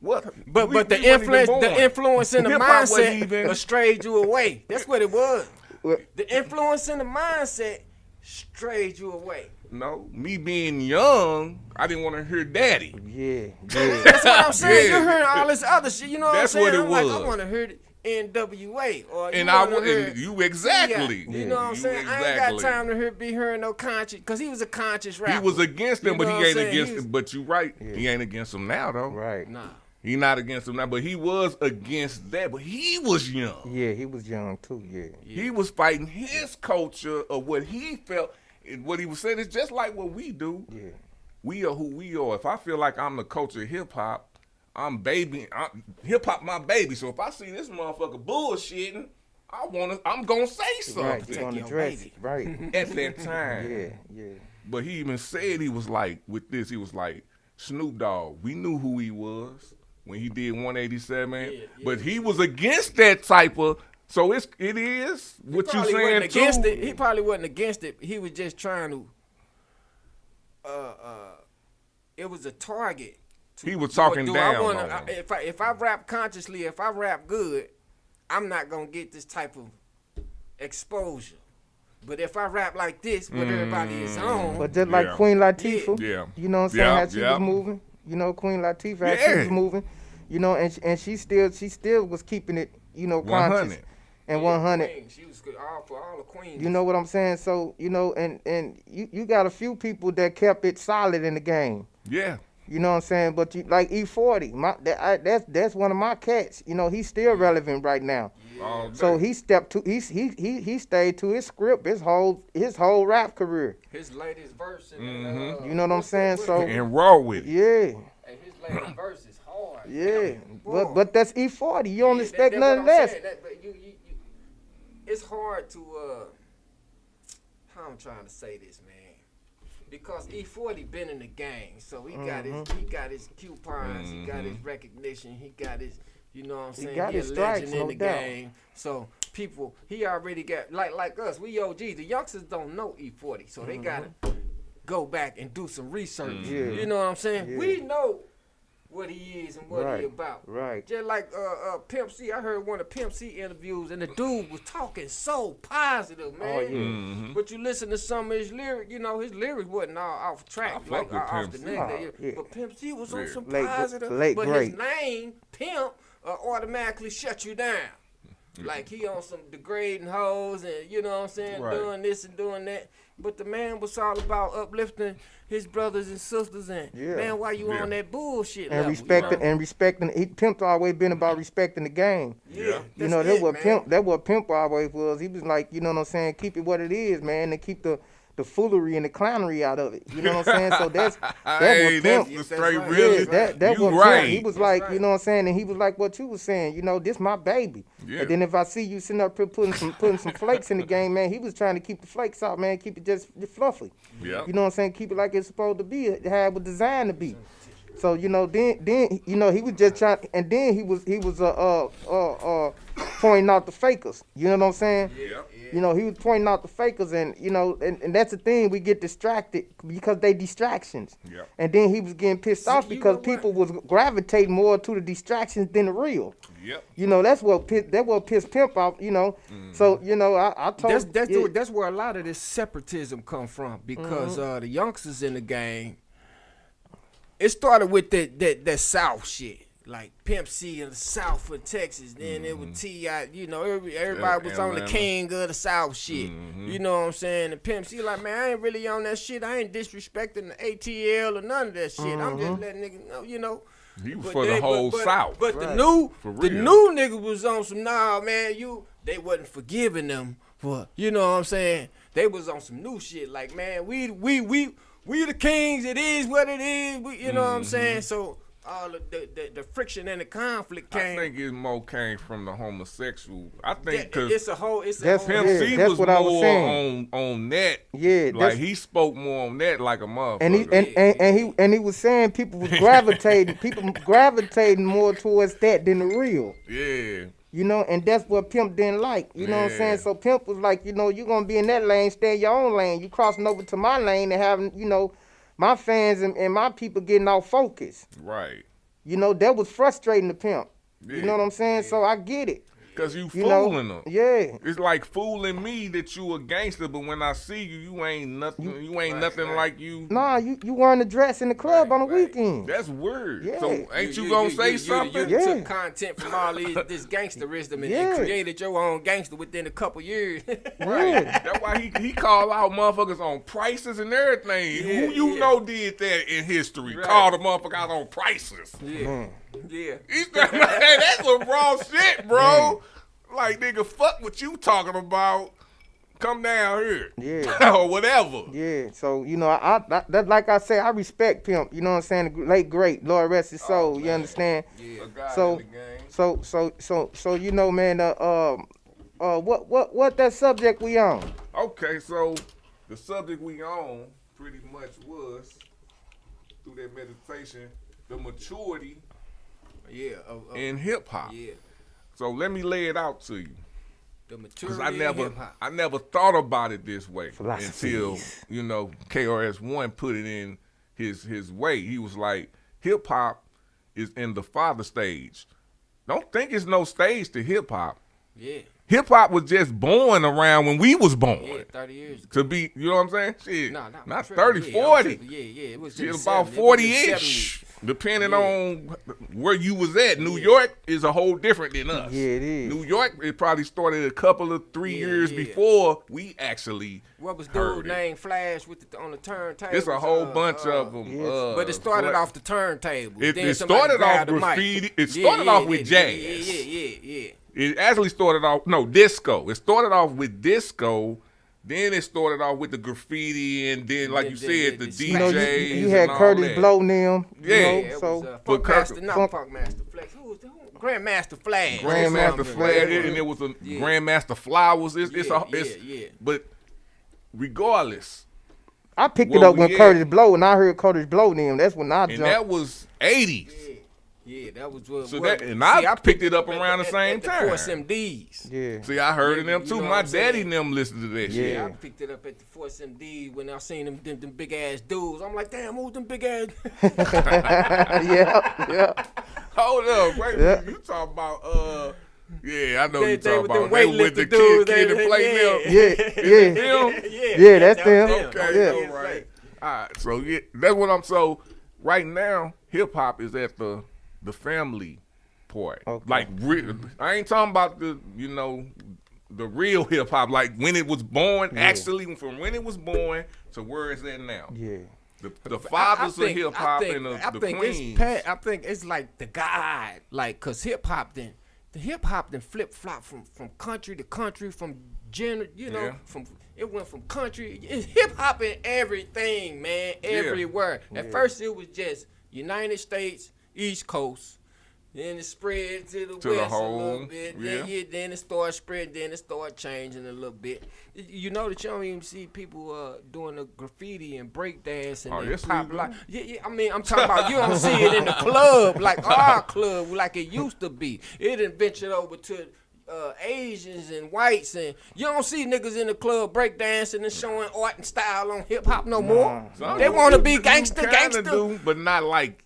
what. But we the wasn't even influence, born. the influence in the Hip-hop wasn't mindset even- strayed you away. That's what it was. Well- The influence in the mindset strayed you away. No, me being young, I didn't want to hear daddy. Yeah. That's what I'm saying. Yeah. You're hearing all this other shit. You know what That's I'm saying? what it I'm like, was. I want to hear the NWA or And you I wanna would, hear- and you exactly. Yeah, you know what I'm You saying? I ain't exactly. got time to be hearing no conscious, because he was a conscious rapper. He was against him, You but know he what I'm ain't saying? against He was- him. But you right, he ain't against him now though. Right. Nah. He not against him now, but he was against that. But he was young. Yeah, he was young too. Yeah. He was fighting his culture of what he felt. And what he was saying is just like what we do. Yeah. We are who we are. If I feel like I'm the culture of hip hop, hip hop my baby. So if I see this motherfucker bullshitting, I'm gonna say Right. something You gonna your address baby. it. Right. at that time. Yeah. But he even said he was like, with this, he was like, Snoop Dogg, we knew who he was when he did 187, but he was against that type of, so it is what you Probably saying wasn't against too. it. He probably wasn't against it. He was just trying to. It was a target. He was talking Do down I wanna, on him. if I rap consciously, if I rap good, I'm not gonna get this type of exposure. But if I rap like this, what everybody is on, But just like Yeah. Queen Latifah, Yeah. you know what I'm saying, Yeah, how she yeah. was moving. You know, Queen Latifah, how she Yeah. was moving. You know, and she still was keeping it, conscious 100. and 100. Queen, she was good for all the queens. You know what I'm saying? So, and you got a few people that kept it solid in the game. Yeah. You know what I'm saying? But like E40, that's one of my cats. You know, he's still relevant right now. All day. So he stepped to he stayed to his script his whole rap career. His latest verse. And, You know what I'm saying? So and raw with it. yeah, and his latest verse is hard. yeah. Boy. But that's E40. You don't Yeah, expect that's nothing what I'm less. saying. But you, it's hard to how I'm trying to say this, man. Because E40 been in the gang, so he got his coupons, he got his recognition, he got his, you know what I'm saying? He got his a stripes, legend in no the doubt. game. So people, he already got like us, we OGs. The youngsters don't know E40, so they gotta go back and do some research. Yeah. You know what I'm saying? Yeah. We know what he is and what he about. Right. Just like Pimp C, I heard one of Pimp C interviews, and the dude was talking so positive, man. Oh, yeah. But you listen to some of his lyrics, you know, his lyrics wasn't all off track, I fuck like with off Pimp the C. neck. Oh, yeah. But Pimp C was on some Late- positive. late but great. his name, Pimp, automatically shut you down. Like he on some degrading hoes and, you know what I'm saying, Right. doing this and doing that. But the man was all about uplifting his brothers and sisters and, Yeah. man, why you Yeah. on that bullshit And level, respecting you know? and respecting. Pimp's always been about respecting the game. Yeah, Yeah. You know, that what Pimp always was. He was like, you know what I'm saying, keep it what it is, man, and keep the foolery and the clownery out of it. You know what I'm saying? So that's Hey, what that's Pimp. the straight right. really. That you what right. Pimp, he was That's like, right. you know what I'm saying, and he was like what you was saying, you know, this my baby. Yeah. And then if I see you sitting up here putting some flakes in the game, man, he was trying to keep the flakes out, man, keep it just fluffy. Yeah. You know what I'm saying? Keep it like it's supposed to be, have a design to be. So you know, then you know he was just trying, and then he was pointing out the fakers. You know what I'm saying? Yeah. You know, he was pointing out the fakers, and you know, and that's the thing, we get distracted because they distractions. Yeah. And then he was getting pissed off you because know what? people was gravitating more to the distractions than the real. Yep. You know, that's what pissed Pimp off. You know, so you know, I told That's where a lot of this separatism come from, because the youngsters in the gang, it started with that South shit, like Pimp C in the South of Texas. Then it was T.I., you know, everybody was on the Atlanta. king of the South shit. You know what I'm saying? And Pimp C like, man, I ain't really on that shit. I ain't disrespecting the ATL or none of that shit. I'm just letting niggas know, you know. He was But for the they- whole but- South. But Right. For the real. new nigga was on some, nah, man, they wasn't forgiving them for, you know what I'm saying? They was on some new shit, like, man, we the kings, it is what it is, you know what I'm saying? So all the friction and the conflict I came. think it more came from the homosexual. I think That- because it's a whole, That's Pimp Yeah, C that's was what I was more saying. on that. Yeah, Like that's- he spoke more on that like a motherfucker. and he was saying people was gravitating more towards that than the real. Yeah. You know, and that's what Pimp didn't like. You know what I'm Yeah. saying? So Pimp was like, you know, you gonna be in that lane, stay in your own lane. You crossing over to my lane and having, you know, my fans and my people getting off focus. Right. You know, that was frustrating to Pimp. You Yeah. know what I'm saying? So I get it. Cause you You know? fooling them. Yeah. It's like fooling me that you a gangster, but when I see you, you ain't nothing. You ain't nothing like you. Nah, you wearing a dress in the club on the weekend. That's weird. Yeah. So ain't you gonna say something? You Yeah. took content from all this gangsterism and Yeah. created your own gangster within a couple years. Yeah. That's why he called out motherfuckers on prices and everything. Yeah, Who you yeah. know did that in history? Right. Called a motherfucker out on prices. Man. Yeah. That's some raw shit, bro. Like, nigga, fuck what you talking about. Come down here. Yeah. Or whatever. Yeah, so you know, I that like I say, I respect Pimp. You know what I'm saying? The late great, Lord rest his soul. You understand? A guy So- in the game. So you know, man. What that subject we on? Okay, so the subject we on pretty much was, through that meditation, the maturity Yeah. in hip hop. Yeah. So let me lay it out to you. The Cause maturity I in hip-hop. never thought about it this way Philosophies. until, you know, KRS-One put it in his way. He was like, hip hop is in the father stage. Don't think it's no stage to hip hop. Yeah. Hip hop was just born around when we was born. Yeah, 30 years ago. To be, you know what I'm saying? Shit, No, not tripping. 30, Yeah, 40. I'm tripping. Yeah, it was Shit, in the about 70s. It was in the 40-ish. 70s. Depending Yeah. on where you was at. New York is a whole different than us. Yeah, it is. New York, it probably started a couple of 3 Yeah, years yeah. before we actually What was heard dude it. named Flash on the turntable? It's a whole bunch of them. yes. But it started off the turntable. It Then somebody started off grabbed the mic. graffiti. It started off with jazz. Yeah. It actually started off, disco. It started off with disco. Then it started off with the graffiti, and then, like you said, the You know, DJs. you had and all Curtis that. Blow and them. Yeah. You know, It so was But Funkmaster, not Funk- Funkmaster Flex. Who was the Grandmaster Flash? Grandmaster Flash, Yeah. and it was a Yeah. Grandmaster Flowers. It's Yeah. But regardless, I picked it Where up when we at? Curtis Blow, and I heard Curtis Blow them. That's when I And jumped. that was 80s. Yeah, that was what. So what- that- and I picked it up at around the same at time. The Force MDs. Yeah. See, I heard of them You too. know My what I'm saying? daddy and them listened to that shit. Yeah, I picked it up at the Force MD when I seen them big ass dudes. I'm like, damn, who's them big ass? yeah. Hold up, wait. Yeah. You talking about yeah, I know They- you they talking with about. them They with the weightlifting dudes, kid they- that play them. Yeah. Them? Yeah, that's them. Okay, Yeah. all right. All right, so yeah, that's what I'm. So right now, hip hop is at the family part. Okay. Like, I ain't talking about the the real hip hop. Like when it was born, actually from when it was born to where it's at now. Yeah. The fathers of hip hop and the queens. I think it's like the guide, like, cause hip hop then flip flop from country to country, from genre, Yeah. from it went from country. It's hip hop in everything, man, everywhere. At first it was just United States, East Coast. Then it spread to the the west whole, a little bit. Then it started spreading. Then it started changing a little bit. You know that you don't even see people doing the graffiti and breakdancing and yes, pop we do. like. Yeah. I mean, I'm talking about you don't see it in the club like our club like it used to be. It done ventured over to Asians and whites, and you don't see niggas in the club breakdancing and showing art and style on hip hop no more. Some They want to be you gangster, kinda do, but not like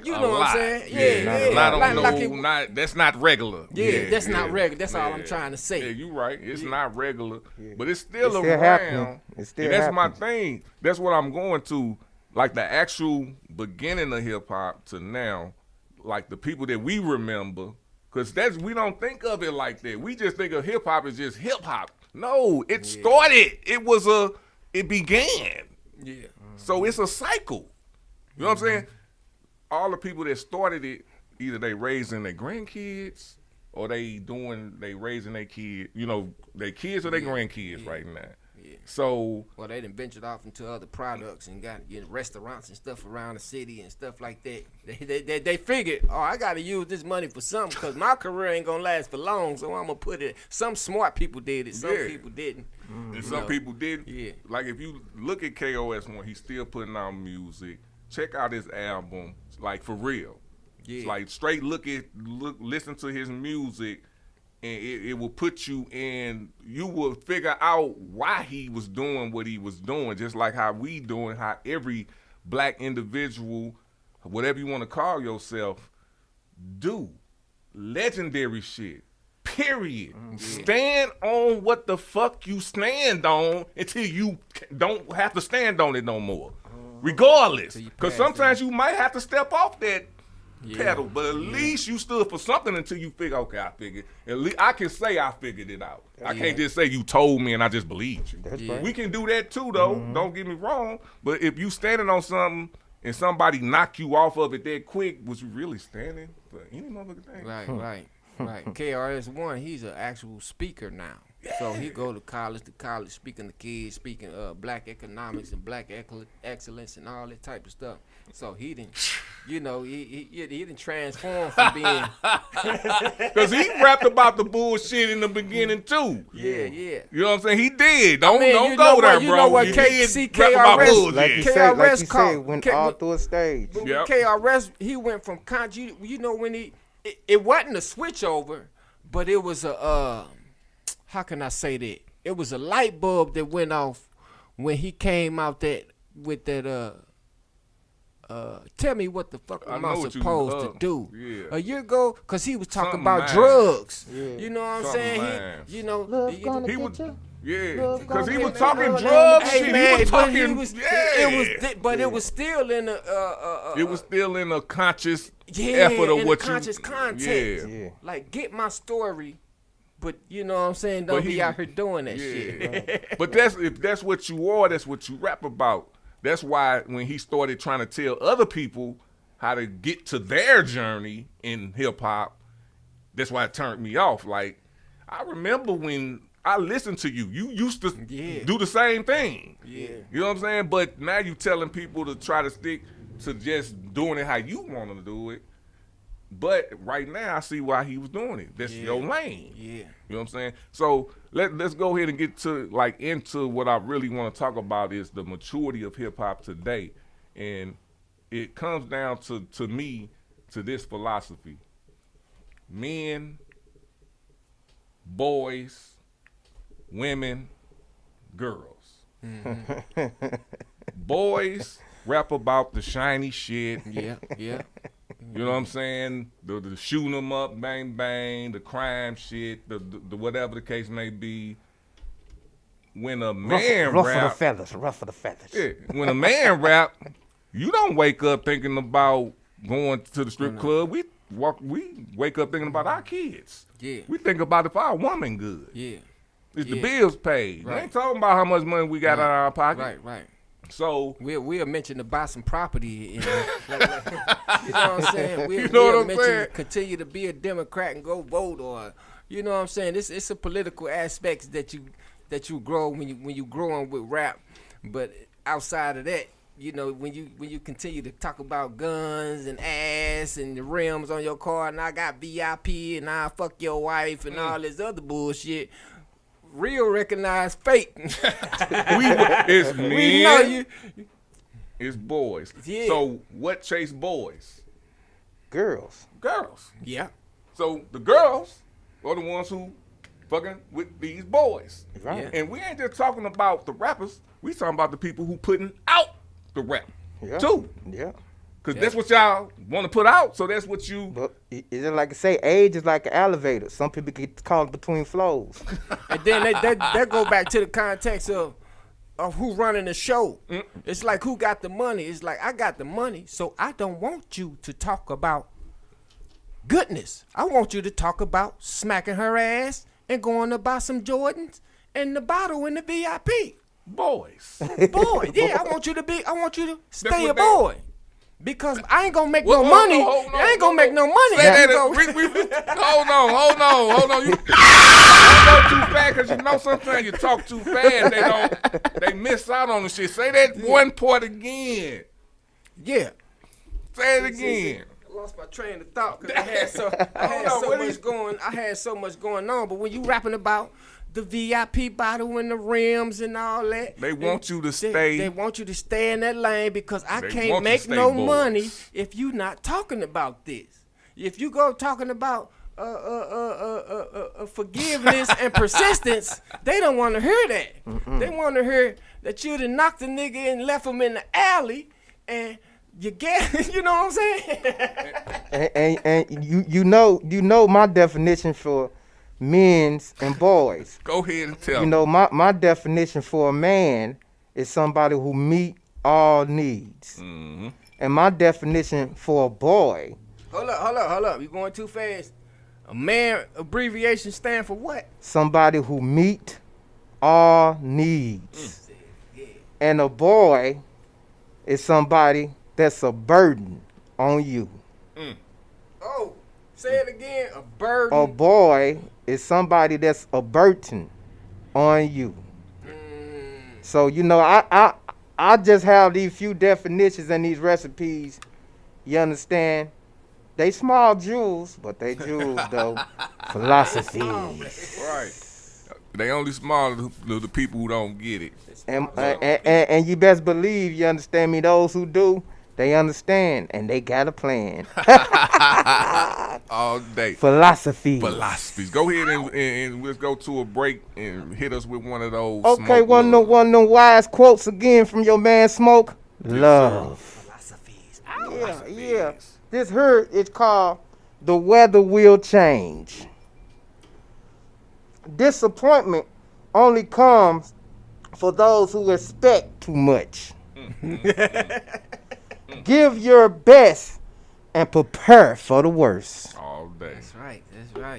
You a know what lot. I'm saying? Yeah. Not on Like- no, like it- not that's not regular. Yeah, that's not regular. That's all I'm trying to say. Yeah, you right. It's not regular, but it's still It's still around. happening. It's still and that's my happening. thing. That's what I'm going to. Like the actual beginning of hip hop to now, like the people that we remember, because we don't think of it like that. We just think of hip hop as just hip hop. No, it started. It began. Yeah. So it's a cycle. You know what I'm saying? All the people that started it, either they raising their grandkids or they raising their kids, their kids or their grandkids right now. Yeah. So Well, they done ventured off into other products and got restaurants and stuff around the city and stuff like that. They figured, I got to use this money for something because my career ain't gonna last for long. So I'm gonna put it. Some smart people did it. Some Yeah. people didn't. and some people didn't. Yeah. Like if you look at KOS1, he's still putting out music. Check out his album, like for real. Yeah. It's like straight listen to his music, and it will put you in. You will figure out why he was doing what he was doing, just like how we doing. How every black individual, whatever you want to call yourself, do legendary shit. Period. Stand on what the fuck you stand on until you don't have to stand on it no more. Regardless. you Because pass sometimes you might have to step off that pedal, but at least you stood for something until you figure, okay, I figured. At least I can say I figured it out. I can't just say you told me and I just believed you. That's Yeah. right. We can do that too, though. Don't get me wrong. But if you standing on something and somebody knock you off of it that quick, was you really standing for any motherfucking thing? Right. KRS-One, he's an actual speaker now. So he go to college speaking to kids, speaking black economics and black excellence and all that type of stuff. So he didn't, he didn't transform from being. Because he rapped about the bullshit in the beginning too. Yeah. You know what I'm saying? He did. Don't you go know there, what- you bro. know what He K- did see, rap about KRS bullshit. Like you KRS said, called- went K- all through a stage. But Yep. with KRS, he went from country. When it wasn't a switch over, but it was a how can I say that? It was a light bulb that went off when he came out with that tell me what the fuck I am know I what you- supposed to do? yeah. A year ago, cause he was talking Something about mine. drugs. Yeah. You know what I'm Something saying? mine. Love gonna He get was, you. yeah, because he gonna was get talking you. drug Hey, shit. man, He was but talking, it was still in a it was still in a conscious yeah, effort of in what a conscious you, context. Yeah. Yeah. Like, get my story, but you know what I'm saying? Don't But be he- out here doing that shit. But if that's what you are, that's what you rap about. That's why when he started trying to tell other people how to get to their journey in hip hop, that's why it turned me off. Like, I remember when I listened to you, you used to Yeah. do the same thing. Yeah. You know what I'm saying? But now you telling people to try to stick to just doing it how you want them to do it. But right now, I see why he was doing it. That's your lane. Yeah. You know what I'm saying? So let's go ahead and get to into what I really want to talk about is the maturity of hip hop today, and it comes down to me to this philosophy: men, boys, women, girls. Mm-hmm. Boys rap about the shiny shit. Yeah. You know what I'm saying? The shooting them up, bang bang, the crime shit, the whatever the case may be. When a man rough rap, for the feathers. yeah, when a man rap, you don't wake up thinking about going to the strip club. We wake up thinking about our kids. Yeah. We think about if our woman good. Yeah. Is the bills paid? We Right. ain't talking about how much money we got in our pocket. Right. So We'll mention to buy some property. You know what I'm saying? You know what I'm mention saying? continue to be a Democrat and go vote, or you know what I'm saying? It's a political aspects that you grow when you growing with rap. But outside of that, you know, when you continue to talk about guns and ass and the rims on your car, and I got VIP and I fuck your wife and all this other bullshit. Real recognize fake. it's men. We know you. It's boys. Yeah. So what chase boys? Girls. Girls. Yeah. So the girls are the ones who fucking with these boys. Right. Yeah. And we ain't just talking about the rappers. We talking about the people who putting out the rap Yeah. too. Yeah. Because that's what y'all want to put out. So that's what you. But is it like I say, age is like an elevator. Some people get caught between flows. And then that go back to the context of who running the show. It's like who got the money. It's like I got the money, so I don't want you to talk about goodness. I want you to talk about smacking her ass and going to buy some Jordans and the bottle in the VIP. Boys. Boy, yeah, I want you to stay a what they- boy. Because I ain't gonna make Well, no hold on, money. hold on, I ain't gonna make no money. Say that, You go- hold on. You don't go too fast because you know sometimes you talk too fast. They miss out on the shit. Say that one part again. Yeah. Say it again. I lost my train of thought because I had so much going on. But when you rapping about the VIP bottle and the rims and all that, They want you to stay. They want you to stay in that lane because I They can't want you make to stay no boys. money if you not talking about this. If you go talking about forgiveness and persistence, they don't want to hear that. They want to hear that you done knocked a nigga and left him in the alley and you get, you know what I'm saying? and you know my definition for men's and boys. Go ahead and tell You me. know, my definition for a man is somebody who meet all needs. Mm-hmm. And my definition for a boy, Hold up. You going too fast. A man abbreviation stand for what? somebody who meet all needs. And a boy is somebody that's a burden on you. Oh, say it again. A burden. A boy is somebody that's a burden on you. So, you know, I just have these few definitions and these recipes. You understand? They small jewels, but they jewels though. Philosophy. Right. They only small to the people who don't get it. And you best believe, you understand me, those who do, they understand and they got a plan. All day. Philosophies. Go ahead and let's go to a break and hit us with one of those. Okay, Smoke one Love. of them wise quotes again from your man Smoke. Love. Philosophies. Yeah. This here is called The Weather Will Change. Disappointment only comes for those who expect too much. Give your best and prepare for the worst. All day. That's right.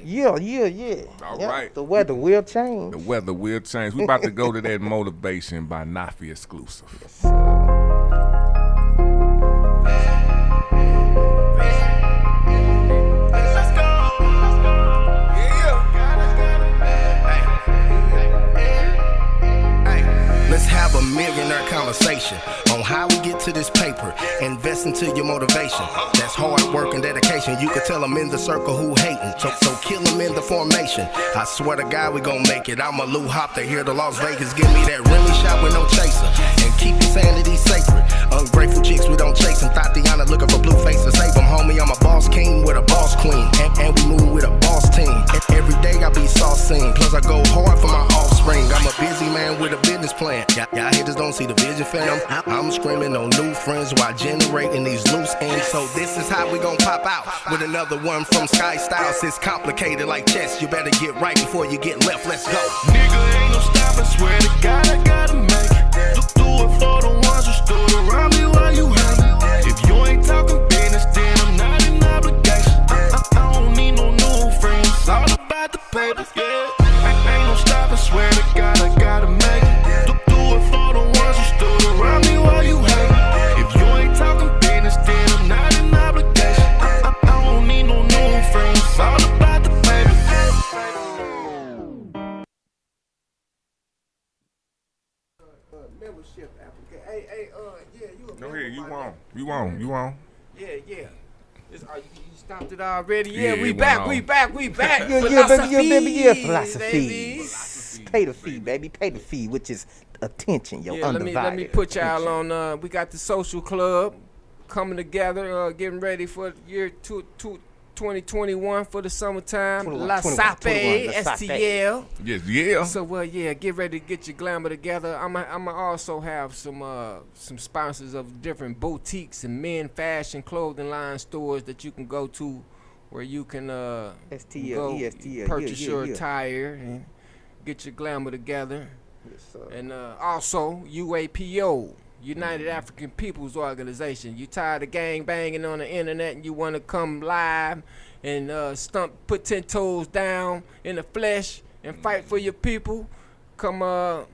Yeah. All Yeah, right. The weather will change. The weather will change. We about to go to that motivation by Nafi exclusive. Let's have a millionaire conversation on how we get to this paper Invest into your motivation. That's hard work and dedication. You can tell them in the circle who hating. So kill them in the formation. I swear to God we gon' make it. I'm a Lou Hop to here to Las Vegas. Give me that Remy shot with no chaser. And keep your sanity sacred. Ungrateful chicks, we don't chase them. Tatiana looking for blue face to save them. Homie, I'm a boss king with a boss queen. And we move with a boss team. Every day I be saucing. Plus I go hard for my offspring. I'm a busy man with a business plan. Y'all haters don't see the vision, fam. I'm screaming on new friends while generating these loose ends. So this is how we gon' pop out with another one from Sky Styles. It's complicated like chess. You better get right before you get left. Let's go. Nigga, ain't no stopping, swear to God I gotta make it. Look through it for the ones who stood around me while you hate. If you ain't talking business, then I'm not in obligation. I don't need no new friends, it's all about the paper, yeah. Ain't no stopping, swear to God I gotta make it. Look through it for the ones who stood around me while you hate. If you ain't talking business, then I'm not in obligation. I don't need no new friends, it's all about the paper. Membership application. Hey, yeah, you a Go member, ahead, you my on. nigga. You on. You on. Yeah. You stopped it already? Yeah, Yeah, we it back, went we on. back, we back. Yeah, philosophy. Pay the fee, baby. Pay the fee, which is attention, your Yeah, undivided let me put y'all attention. on. We got the social club coming together, getting ready for the year 2021 for the summertime. 21, La 21, Sape, 21, La Sape. STL. Yes, yeah. So yeah, get ready to get your glamour together. I'ma also have some sponsors of different boutiques and men fashion clothing line stores that you can go to, where you can STL, go ESTL, purchase yeah, your yeah. attire and get your glamour together. Yes, sir. And also UAPO, United African People's Organization. You tired of gang banging on the internet and you want to come live and put 10 toes down in the flesh and fight for your people? Come or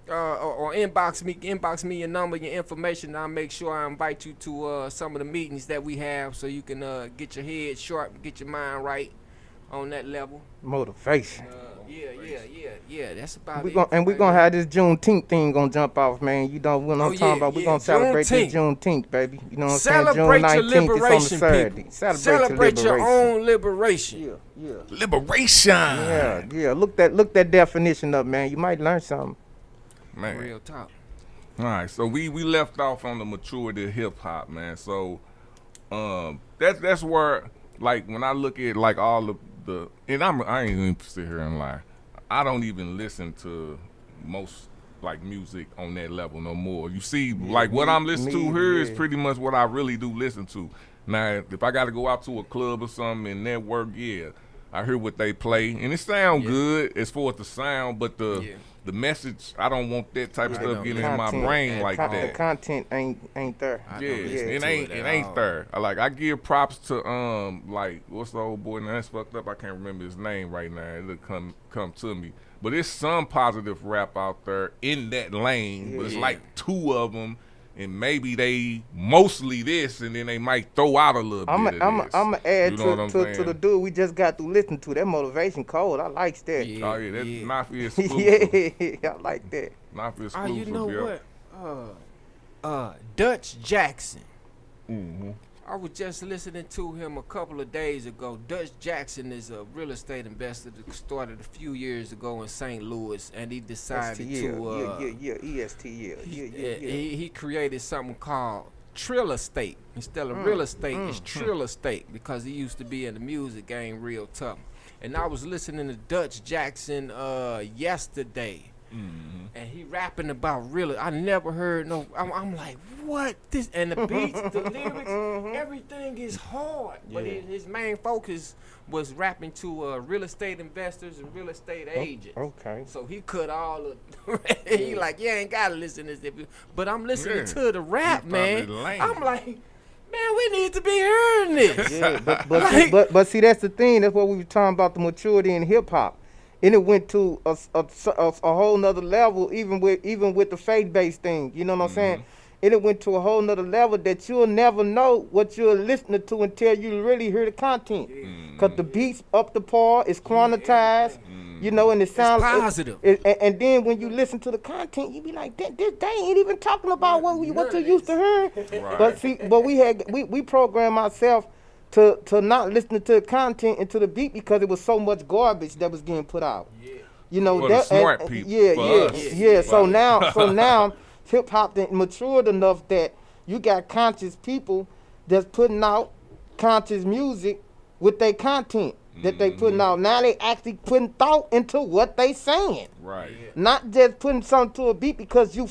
inbox me your number, your information. And I'll make sure I invite you to some of the meetings that we have, so you can get your head sharp, get your mind right on that level. Motivation. Yeah. That's about We're it. gonna have this Juneteenth thing gonna jump off, man. You know what I'm talking about. We're gonna celebrate this Juneteenth, baby. You know what I'm saying? Celebrate June your 19th is on the liberation, Saturday. people. Celebrate your liberation. own liberation. Yeah. Liberation. Yeah. Look that definition up, man. You might learn something. Man. Real talk. All right, so we left off on the maturity of hip hop, man. So that's where, like, when I look at like all of the, and I ain't even sit here and lie, I don't even listen to most like music on that level no more. You see, like what I'm listening to here is pretty much what I really do listen to. Now, if I got to go out to a club or something and network, yeah, I hear what they play and it sound good as far as the sound, but the message, I don't want that type of stuff getting in my brain like The that. content ain't there. It ain't there. I give props to like, what's the old boy? Now that's fucked up. I can't remember his name right now. It'll come to me. But there's some positive rap out there in that lane. But it's like two of them, and maybe they mostly this, and then they might throw out a little bit of this. I'm gonna add You know what I'm to saying? the dude we just got to listen to. That motivation code, I like that. Yeah. Oh yeah, that's Mafia exclusive. Yeah, I like that. Mafia Oh, exclusive. you know yeah. what? Dutch Jackson. Mm-hmm. I was just listening to him a couple of days ago. Dutch Jackson is a real estate investor that started a few years ago in St. Louis, and he decided ESTL. he created something called Trill Estate. Instead of real estate, it's Trill Estate, because he used to be in the music game real tough. And I was listening to Dutch Jackson yesterday. Mm-hmm. And he rapping about real. I never heard no. I'm like, what this? And the beats, the lyrics, everything is hard. But his main focus was rapping to real estate investors and real estate agents. Okay. So he cut all of. He like, you ain't gotta listen to this. But I'm listening to the rap, He man. probably lame. I'm like, man, we need to be hearing this. Yeah, but see, that's the thing. That's what we were talking about, the maturity in hip hop. And it went to a whole nother level, even with the faith-based thing. You know what I'm saying? And it went to a whole nother level that you'll never know what you're listening to until you really hear the content. Because the beats up the par, it's quantized. You know, and it sounds positive. And then when you listen to the content, you be like, they ain't even talking about what you used to hear. Right. But see, but we program ourselves to not listening to the content and to the beat because it was so much garbage that was getting put out. Yeah. You know, For that the smart people. Yeah. So now hip hop matured enough that you got conscious people that's putting out conscious music with their content that they putting out. Now they actually putting thought into what they saying. Right. Not just putting something to a beat because you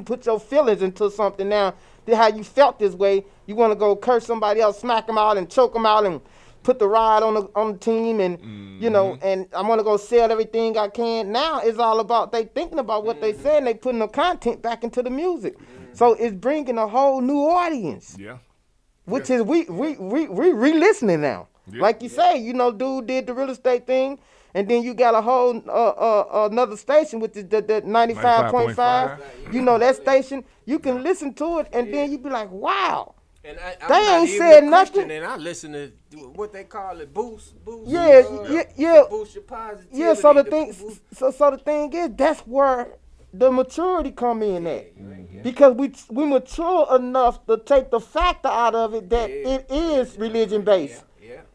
put your feelings into something. Now, how you felt this way, you want to go curse somebody else, smack them out and choke them out and put the ride on the team and, you know, and I'm going to go sell everything I can. Now it's all about they thinking about what they saying. They putting the content back into the music. So it's bringing a whole new audience. Yeah. Which is we re-listening now. Yeah. Like you say, you know, dude did the real estate thing, and then you got a whole another station, which is that 95.5. You know, that station, you can listen to it, and then you be like, wow. And they ain't said nothing. And I listen to what they call it, boost. Yeah. Boost your positivity. Yeah, so the thing is, that's where the maturity come in at. Because we mature enough to take the factor out of it that it is religion based.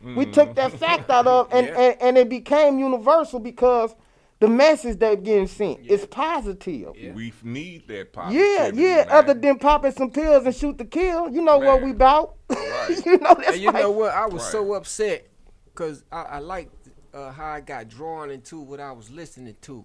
We took that fact out of and it became universal because the message they're getting sent is positive. We need that positivity. Yeah. Other than popping some pills and shoot to kill, you know what we about. Right. You know that's and you know what? I was so upset because I liked how I got drawn into what I was listening to,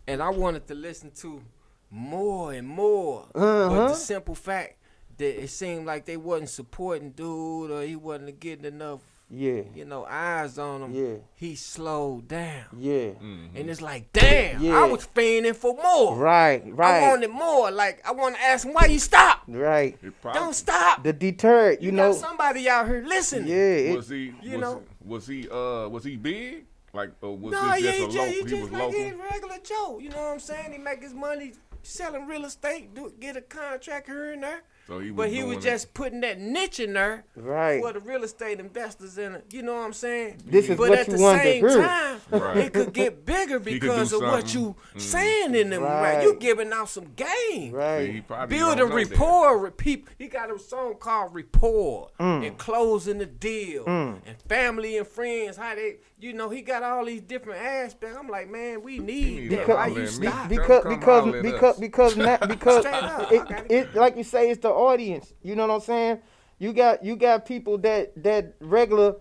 and I wanted to listen to more and more. But the simple fact that it seemed like they wasn't supporting dude or he wasn't getting enough. You know, eyes on him. He slowed down. And it's like, damn, I was fiending for more. Right. I wanted more. Like, I want to ask him why you stop. Right. Don't stop. The deterrent, you know. Got somebody out here listening. Was he big? Like, was no, he just he was just like local? any regular Joe. You know what I'm saying? He make his money selling real estate, get a contract here and there. So he was just putting that niche in there right. for the real estate investors in it. You know what I'm saying? This is but what at you the wanted same to hear. time, it could get bigger because of what you saying in them. Right. You giving out some game. Right. Building rapport with people. He got a song called Rapport and Closing the Deal and Family and Friends. How they, you know, he got all these different aspects. I'm like, man, we need that. Why you stop? Because it like you say, it's the audience. You know what I'm saying? You got people that regular,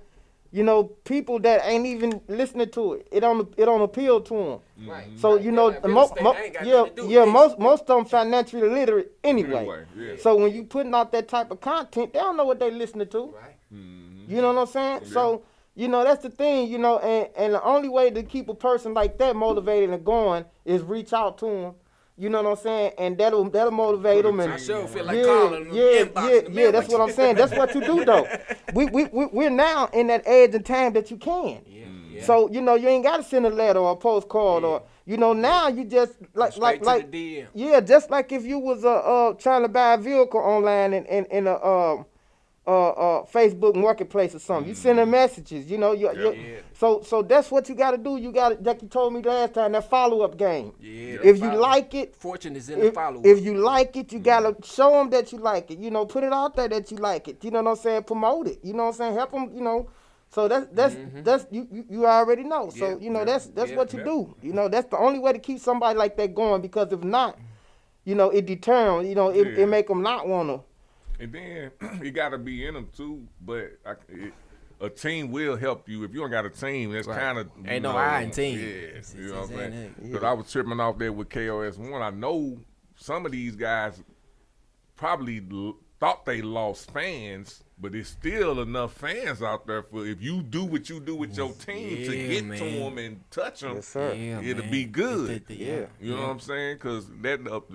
you know, people that ain't even listening to it. It don't appeal to them. Right. So you know, most of them financially illiterate anyway. So when you putting out that type of content, they don't know what they listening to. Right. You know what I'm saying? Yeah. So you know that's the thing. You know, and the only way to keep a person like that motivated and going is reach out to them. You know what I'm saying? And that'll motivate them. And I sure feel like calling them. That's what I'm saying. That's what you do though. We're now in that age and time that you can. Yeah. So you know you ain't got to send a letter or a postcard or you know now you just like the DM. Yeah, just like if you was trying to buy a vehicle online in a Facebook marketplace or something. You sending messages, you know. So that's what you got to do. You got to, like you told me last time, that follow-up game. Yeah. If you like it, fortune is in the follow-up. If you like it, you got to show them that you like it. You know, put it out there that you like it. You know what I'm saying? Promote it. You know what I'm saying? Help them. You know. So that's you already know. So you know that's what you do. You know that's the only way to keep somebody like that going because if not, you know it deter them. You know it make them not wanna. And then you got to be in them too, but a team will help you. If you don't got a team, that's kind of ain't no I in team. Yeah, you know what I'm saying? Because I was tripping off there with KOS1. I know some of these guys probably thought they lost fans, but there's still enough fans out there for if you do what you do with your team to get to them and touch them, it'll be good. You know what I'm saying? Because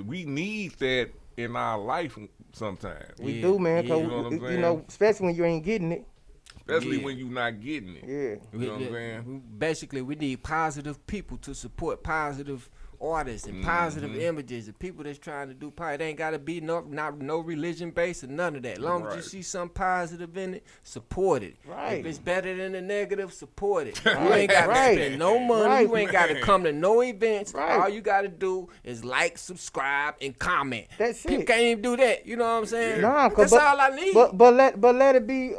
we need that in our life sometimes. We do, man. Cause you know, especially when you ain't getting it. Especially when you're not getting it. Yeah. You know what I'm saying? Basically, we need positive people to support positive artists and positive images and people that's trying to do positive. It ain't gotta be no religion based or none of that. As long as you see something positive in it, support it. Right. If it's better than the negative, support it. You ain't gotta spend no money. You ain't gotta come to no events. All you gotta do is like, subscribe, and comment. That's People it. can't even do that. You know what I'm saying? Nah, that's all I need. But let it be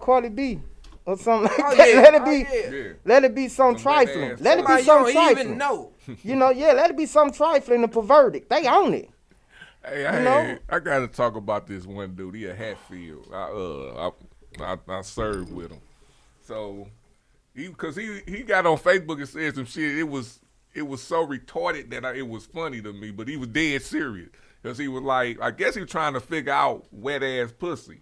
Cardi B or something like Oh, that. yeah. Let it be something trifling. Let it be Somebody you something don't trifling. even know. You know, let it be something trifling and perverted. They own it. Hey, I got to talk about this one dude. He a Hatfield. I served with him. So, he got on Facebook and said some shit. It was so retarded that it was funny to me, but he was dead serious. Because he was like, I guess he was trying to figure out wet ass pussy.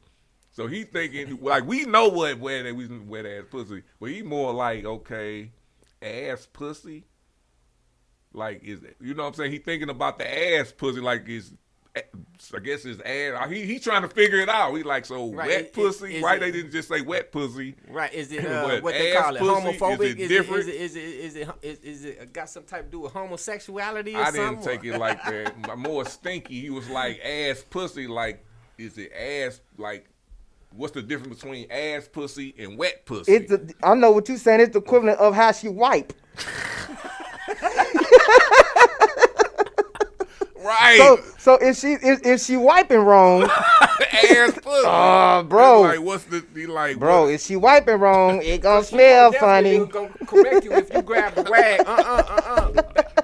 So he thinking, like, we know what wet ass pussy, but he more like, okay, ass pussy? Like, is it, you know what I'm saying? He thinking about the ass pussy, like I guess his ass. He trying to figure it out. He like, so wet pussy? Why they didn't just say wet pussy? Right? Is it what they call it? Pussy? Homophobic? Is it different? Is it got some type to do with homosexuality or I something? didn't take it like that. More stinky. He was like ass pussy. Like, is it ass? Like, what's the difference between ass pussy and wet pussy? I know what you're saying. It's the equivalent of how she wipe. Right. So if she wiping wrong, ass pussy. bro. Like, what's the like? Bro, what? if she wiping wrong, it gonna smell funny. It's gonna correct you if you grab the rag.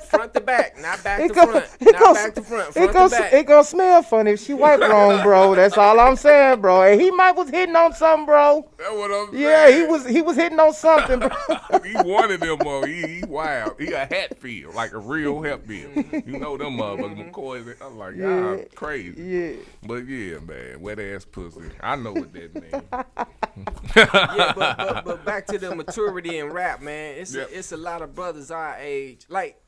Front to back, not back to front. Not back to front. Front to back. It gonna smell funny if she wipe wrong, bro. That's all I'm saying, bro. And he might was hitting on something, bro. That's what I'm saying. Yeah, he was hitting on something, bro. He wanted them, he wild. He a Hatfield, like a real Hatfield. You know them motherfuckers, McCoy. I'm like, y'all crazy. Yeah. But yeah, man, wet ass pussy. I know what that means. Yeah, but back to the maturity in rap, man. It's a lot of brothers our age. Like,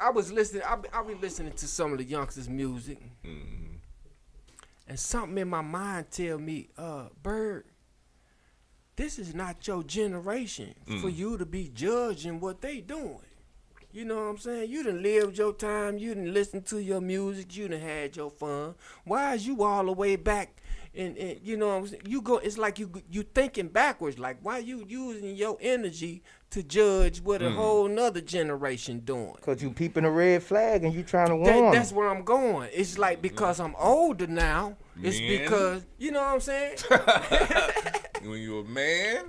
I be listening to some of the youngsters' music, and something in my mind tell me, Bird, this is not your generation for you to be judging what they doing. You know what I'm saying? You done lived your time. You done listened to your music. You done had your fun. Why is you all the way back? And you know what I'm saying? You go. It's like you thinking backwards. Like, why you using your energy to judge what a whole nother generation doing? Cause you peeping a red flag and you trying to warn. That's where I'm going. It's like because I'm older now. It's because you know what I'm saying. When you're a man,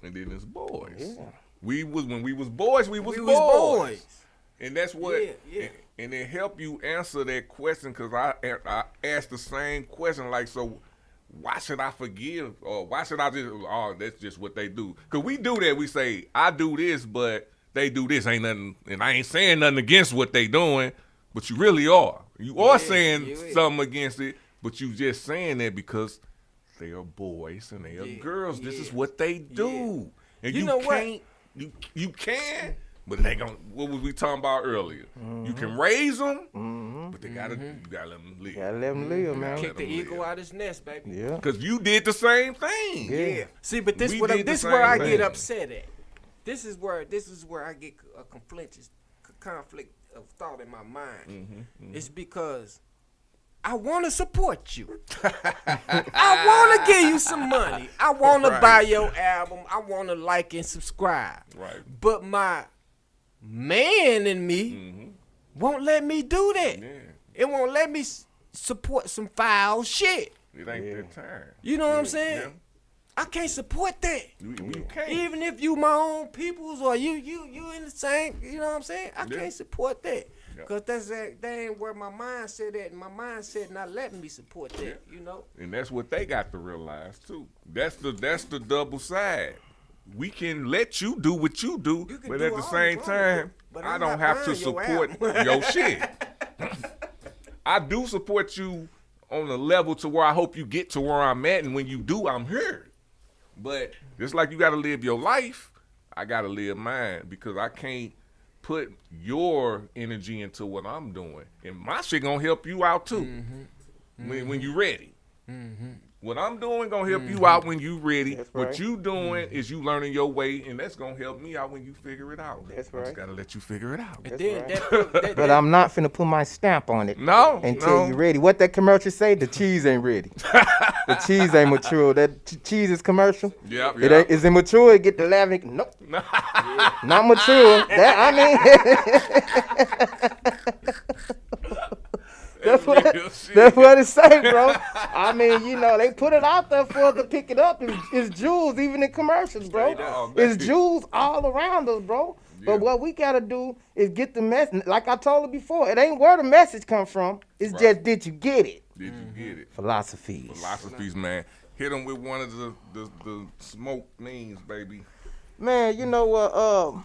and then it's boys. Yeah. When we was boys, we was boys. And that's what, and it help you answer that question, because I asked the same question, like, so why should I forgive, or why should I just, that's just what they do. Because we do that, we say, I do this, but they do this, ain't nothing, and I ain't saying nothing against what they doing, but you really are. You are saying something against it, but you just saying that because they are boys and they are girls. This is what they do. And you know can't, you can, but they gon'. What was we talking about earlier? You can raise them, but you gotta let them live. Gotta let them live, man. Kick the eagle out his nest, baby. Yeah. Cause you did the same thing. Yeah. See, but this is where I get upset at. This is where I get a conflict of thought in my mind. It's because I want to support you. I want to give you some money. I want to buy your album. I want to like and subscribe. Right. But my man in me won't let me do that. Yeah. It won't let me support some foul shit. It ain't that time. You know what I'm saying? Yeah. I can't support that. You can't. Even if you my own peoples or you in the same, you know what I'm saying? I can't support that. Because that ain't where my mindset at, and my mindset not letting me support that, you know? And that's what they got to realize, too. That's the double side. We can let you do what you do, but at the same time, I don't have to support your shit. I do support you on a level to where I hope you get to where I'm at, and when you do, I'm here. But just like you got to live your life, I got to live mine, because I can't put your energy into what I'm doing, and my shit gonna help you out too when you ready. What I'm doing gonna help you out when you ready. That's What right. you doing is you learning your way, and that's gonna help me out when you figure it out. That's I just right. gotta let you figure it out. And then right. that But I'm not finna put my stamp on it No, until no. you ready. What that commercial say? The cheese ain't ready. The cheese ain't mature. That cheese is commercial. Yep, It yep. ain't, is it mature? It get the lavender. Nope. Not mature. That's what real shit. that's what it say, bro. I mean, you know, they put it out there for us to pick it up. It's jewels, even in commercials, bro. up. It's jewels all around us, bro. Yeah. But what we gotta do is get the message. Like I told her before, it ain't where the message come from. It's Right. just did you get it? Did you get it? Philosophies. Philosophies, man. Hit them with one of the smoke means, baby. Man, you know what?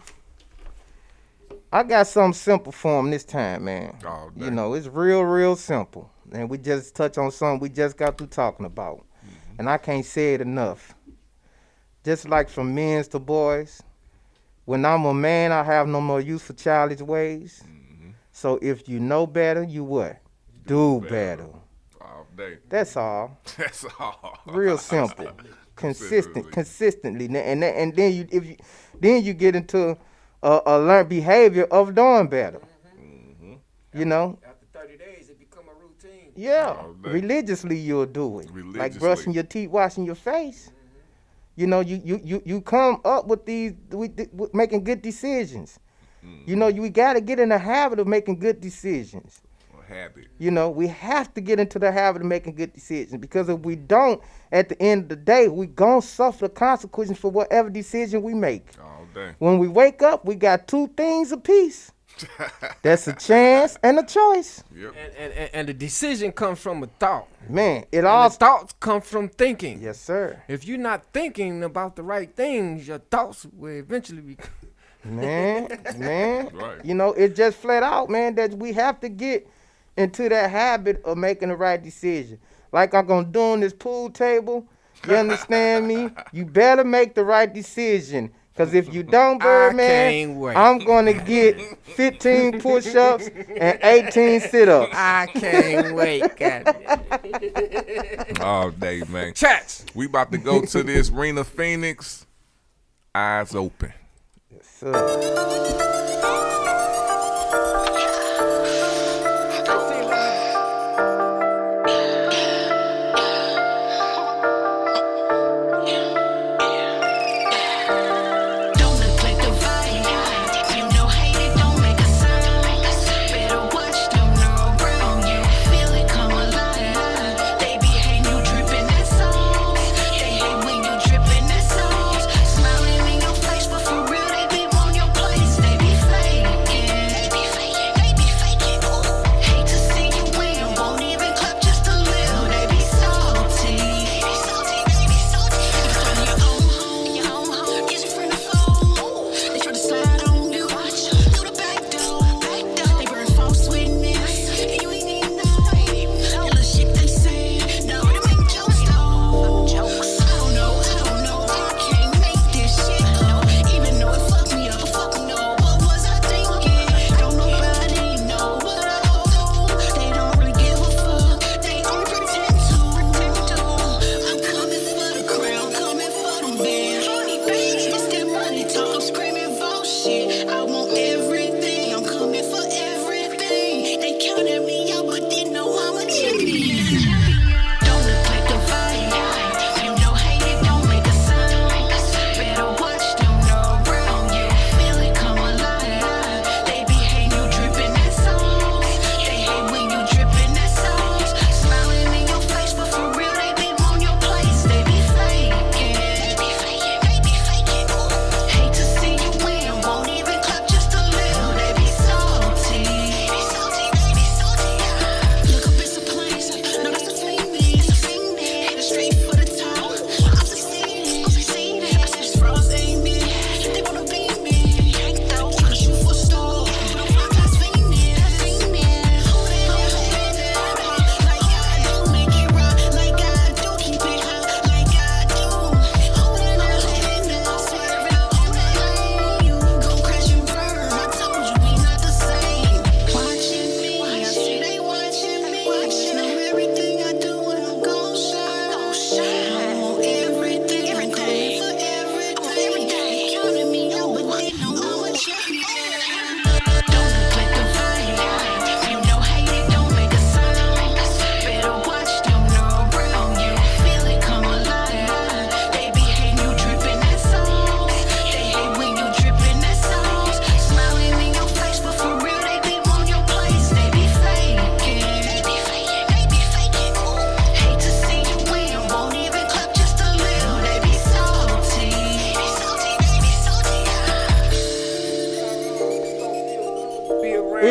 I got something simple for him this time, man. Oh, You dang. know, it's real simple. And we just touch on something we just got through talking about. Mm-hmm. And I can't say it enough. Just like from men to boys, when I'm a man, I have no more use for childish ways. Mm-hmm. So if you know better, you what? Do better. All day. That's all. That's all. Real simple. Consistently. Consistently. And then you get into a learned behavior of doing better. Mm-hmm. You know? after 30 days, it become a routine. Yeah. All day. Religiously you'll do it. Like Religiously. brushing your teeth, washing your face. You know, you come up with with making good decisions. You know, we got to get in the habit of making good decisions. Habit. You know, we have to get into the habit of making good decisions, because if we don't, at the end of the day, we gonna suffer the consequences for whatever decision we make. All day. When we wake up, we got two things apiece. That's a chance and a choice. Yep. And the decision comes from a thought. Man, it And all. the thoughts come from thinking. Yes, sir. If you're not thinking about the right things, your thoughts will eventually be. Man. Right. You know, it just flat out, man, that we have to get into that habit of making the right decision. Like I'm gonna do on this pool table. You understand me? You better make the right decision. Cause if you don't, Birdman, can't wait. I'm gonna get 15 push-ups and 18 sit-ups. I can't wait. All day, man. Chats. We about to go to this Rena Phoenix. Eyes open. So, Don't neglect the vibe. You know, hate it don't make a sound. Better watch them know around you. Feel it come alive. They be hating you dripping that sauce. They hate when you dripping that sauce. Smiling in your face, but for real they be on your place. They be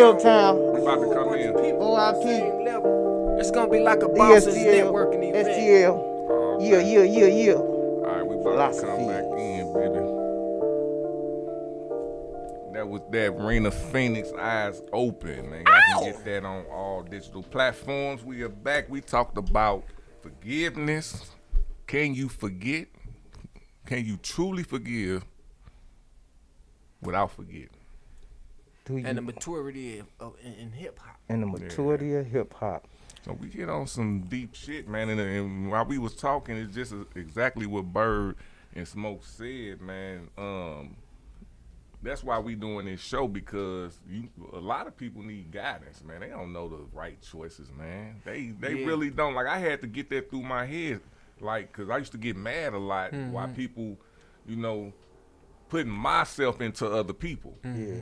Milltown. We about to come in. OIP. It's gonna be like a bosses ESTL. networking event. STL. Yeah. All right, we about to come Philosophy. back in, baby. That was that Rena Phoenix Eyes Open, man. I can get that on all digital platforms. We are back. We talked about forgiveness. Can you forget? Can you truly forgive without forgetting? And the maturity in hip hop. And the maturity of hip hop. So we get on some deep shit, man. And while we was talking, it's just exactly what Bird and Smoke said, man. That's why we doing this show, because a lot of people need guidance, man. They don't know the right choices, man. They really don't. Like, I had to get that through my head, like, because I used to get mad a lot while people, putting myself into other people. Yeah.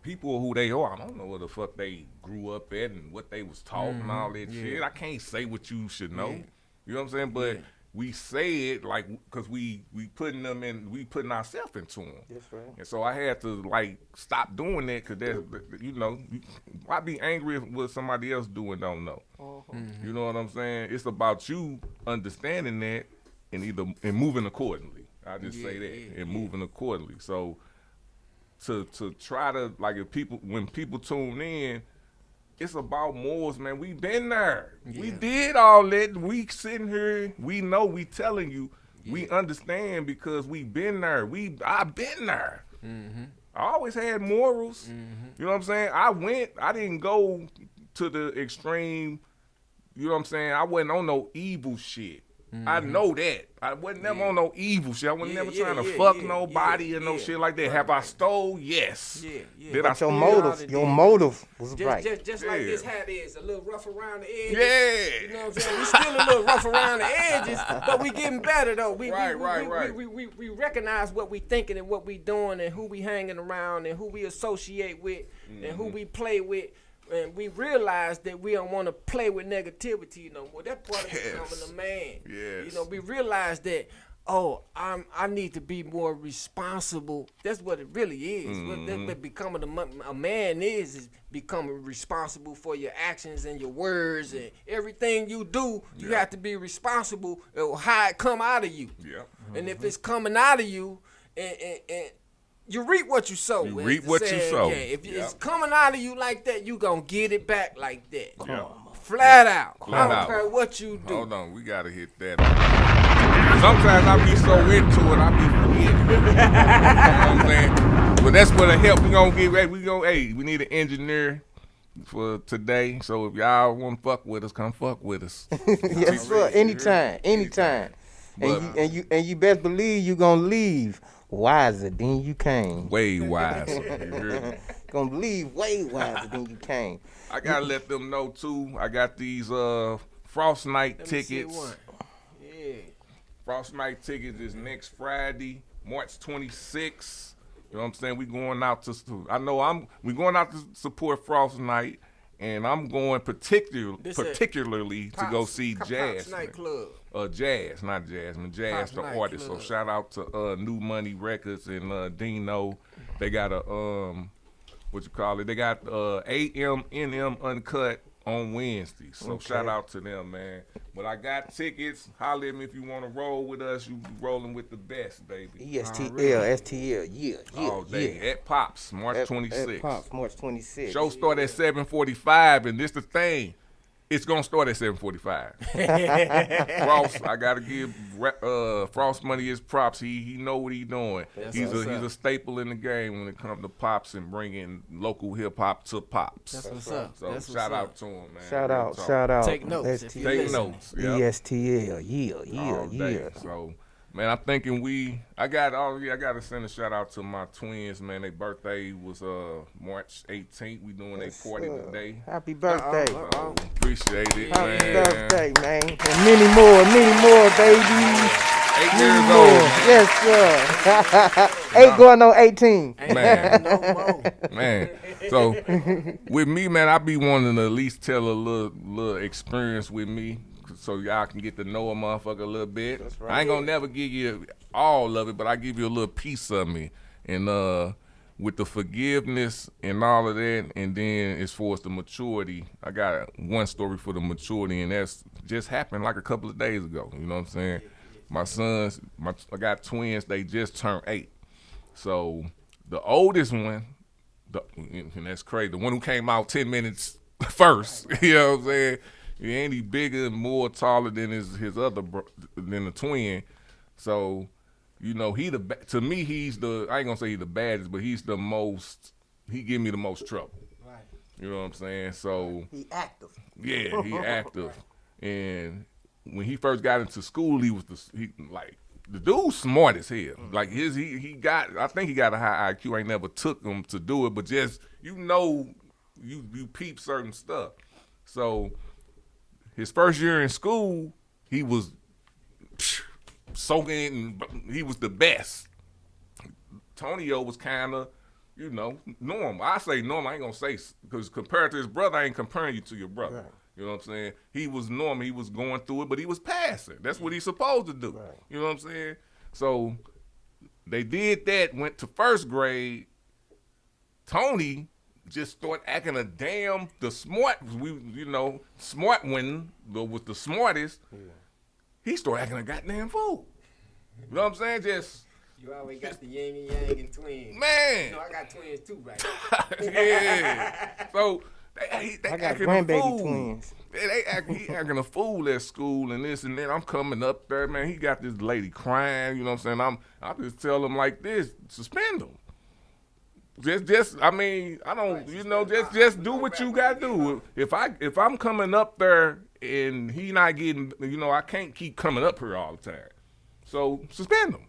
People who they are, I don't know what the fuck they grew up at and what they was taught and all that shit. I can't say what you should know. You know what I'm saying? But we say it like, because we putting them in, we putting ourselves into them. That's right. And so I had to like stop doing that, because there's, why be angry if what somebody else doing don't know? You know what I'm saying? It's about you understanding that and moving accordingly. I just say that, and moving accordingly. So to try to, like, when people tune in, it's about morals, man. We been there. We did all that. We sitting here. We know. We telling you. We understand, because we been there. I've been there. I always had morals. You know what I'm saying? I didn't go to the extreme. You know what I'm saying? I wasn't on no evil shit. I know that. I wasn't never on no evil shit. I was never trying to fuck nobody and no shit like that. Have I stole? Yes. Did But I your motive was right. Just like this hat is, a little rough around the edges. Yeah. You know what I'm saying? We still a little rough around the edges, but we getting better though. We recognize what we thinking and what we doing and who we hanging around and who we associate with and who we play with. And we realize that we don't want to play with negativity no more. That part of becoming a man. Yes. We realize that, I need to be more responsible. That's what it really is. What becoming a man is becoming responsible for your actions and your words and everything you do. You have to be responsible of how it come out of you. And if it's coming out of you, and you reap what you sow. You reap what you sow. If it's coming out of you like that, you gonna get it back like that. Flat out. I don't care what you do. Hold on, we gotta hit that. Sometimes I be so into it, I be forgetting. You know what I'm saying? But that's what the help we gonna get ready. We need an engineer for today. So if y'all want to fuck with us, come fuck with us. Yes, sir. Anytime. And you best believe you gonna leave wiser than you came. Way wiser. You heard me? Gonna leave way wiser than you came. I gotta let them know too. I got these Frost Night tickets. Frost Night tickets is next Friday, March 26th. You know what I'm saying? We going out we going out to support Frost Night, and I'm going particularly to go see Jazz. Nightclub. Jazz, not Jasmine. Jazz, the artist. So shout out to New Money Records and Dino. They got they got AM NM Uncut on Wednesday. So shout out to them, man. But I got tickets. Holler at me if you want to roll with us. You be rolling with the best, baby. STL, yeah. All day at Pops, March 26th. At Pops, March 26th. Show start at 7:45, and this the thing. It's gonna start at 7:45. Frost, I gotta give Frost money his props. He know what he doing. He's a staple in the game when it comes to pops and bringing local hip hop to pops. That's what's up. So shout out to him, man. Shout out. Take notes. Take notes. Yep. ESTL, yeah. So, man, I'm thinking I gotta send a shout out to my twins, man. Their birthday was March 18th. We doing their party today. Happy birthday. So, appreciate it, man. Happy birthday, man. And many more, baby. 8 years old. Yes, sir. 8 going on 18. Man. So with me, man, I be wanting to at least tell a little experience with me, so y'all can get to know a motherfucker a little bit. Right. I ain't gonna never give you all of it, but I give you a little piece of me. And with the forgiveness and all of that, and then as far as the maturity, I got one story for the maturity, and that's just happened like a couple of days ago. You know what I'm saying? My sons, I got twins. They just turned 8. So the oldest one, and that's crazy. The one who came out 10 minutes first. You know what I'm saying? He ain't bigger and more taller than his other than the twin. So, you know, to me he's the, I ain't gonna say he's the baddest, but he's the most. He give me the most trouble. Right. You know what I'm saying? So He active. yeah, he active. And when he first got into school, he was the dude's smart as hell. Like he got, I think he got a high IQ. I ain't never took him to do it, but just you peep certain stuff. So his first year in school, he was soaking, and he was the best. Tonio was kind of, normal. I say normal. I ain't gonna say, because compared to his brother, I ain't comparing you to your brother. Right. You know what I'm saying? He was normal. He was going through it, but he was passing. That's what he's supposed to do. Right. You know what I'm saying? So they did that, went to first grade. Tony just started acting the smart one was the smartest. Yeah. He started acting a goddamn fool. You know what I'm saying? Just. You always got the yin and yang and twins. Man. You know, I got twins too, right? Yeah. So they I got acting grandbaby a fool. twins. He acting a fool at school and this and that. I'm coming up there, man. He got this lady crying. You know what I'm saying? I just tell him like this: suspend him. Just I mean, I don't, just do what you gotta do. If I'm coming up there and he not getting, I can't keep coming up here all the time. So suspend him.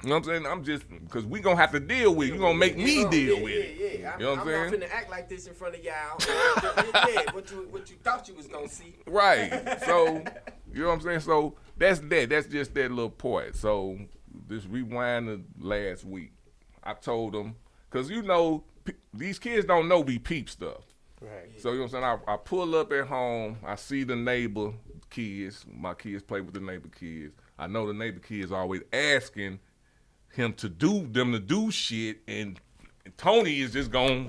You know what I'm saying? I'm just, because we going to have to deal with it. You're going to make me deal with it. Yeah. You know what I'm saying? I'm not finna act like this in front of y'all. What you thought you was going to see. Right. So, you know what I'm saying? So, that's that. That's just that little part. So, this rewind to last week. I told them, because these kids don't know we peep stuff. Right. So, you know what I'm saying? I pull up at home. I see the neighbor kids. My kids play with the neighbor kids. I know the neighbor kids always asking them to do shit, and Tony is just gonna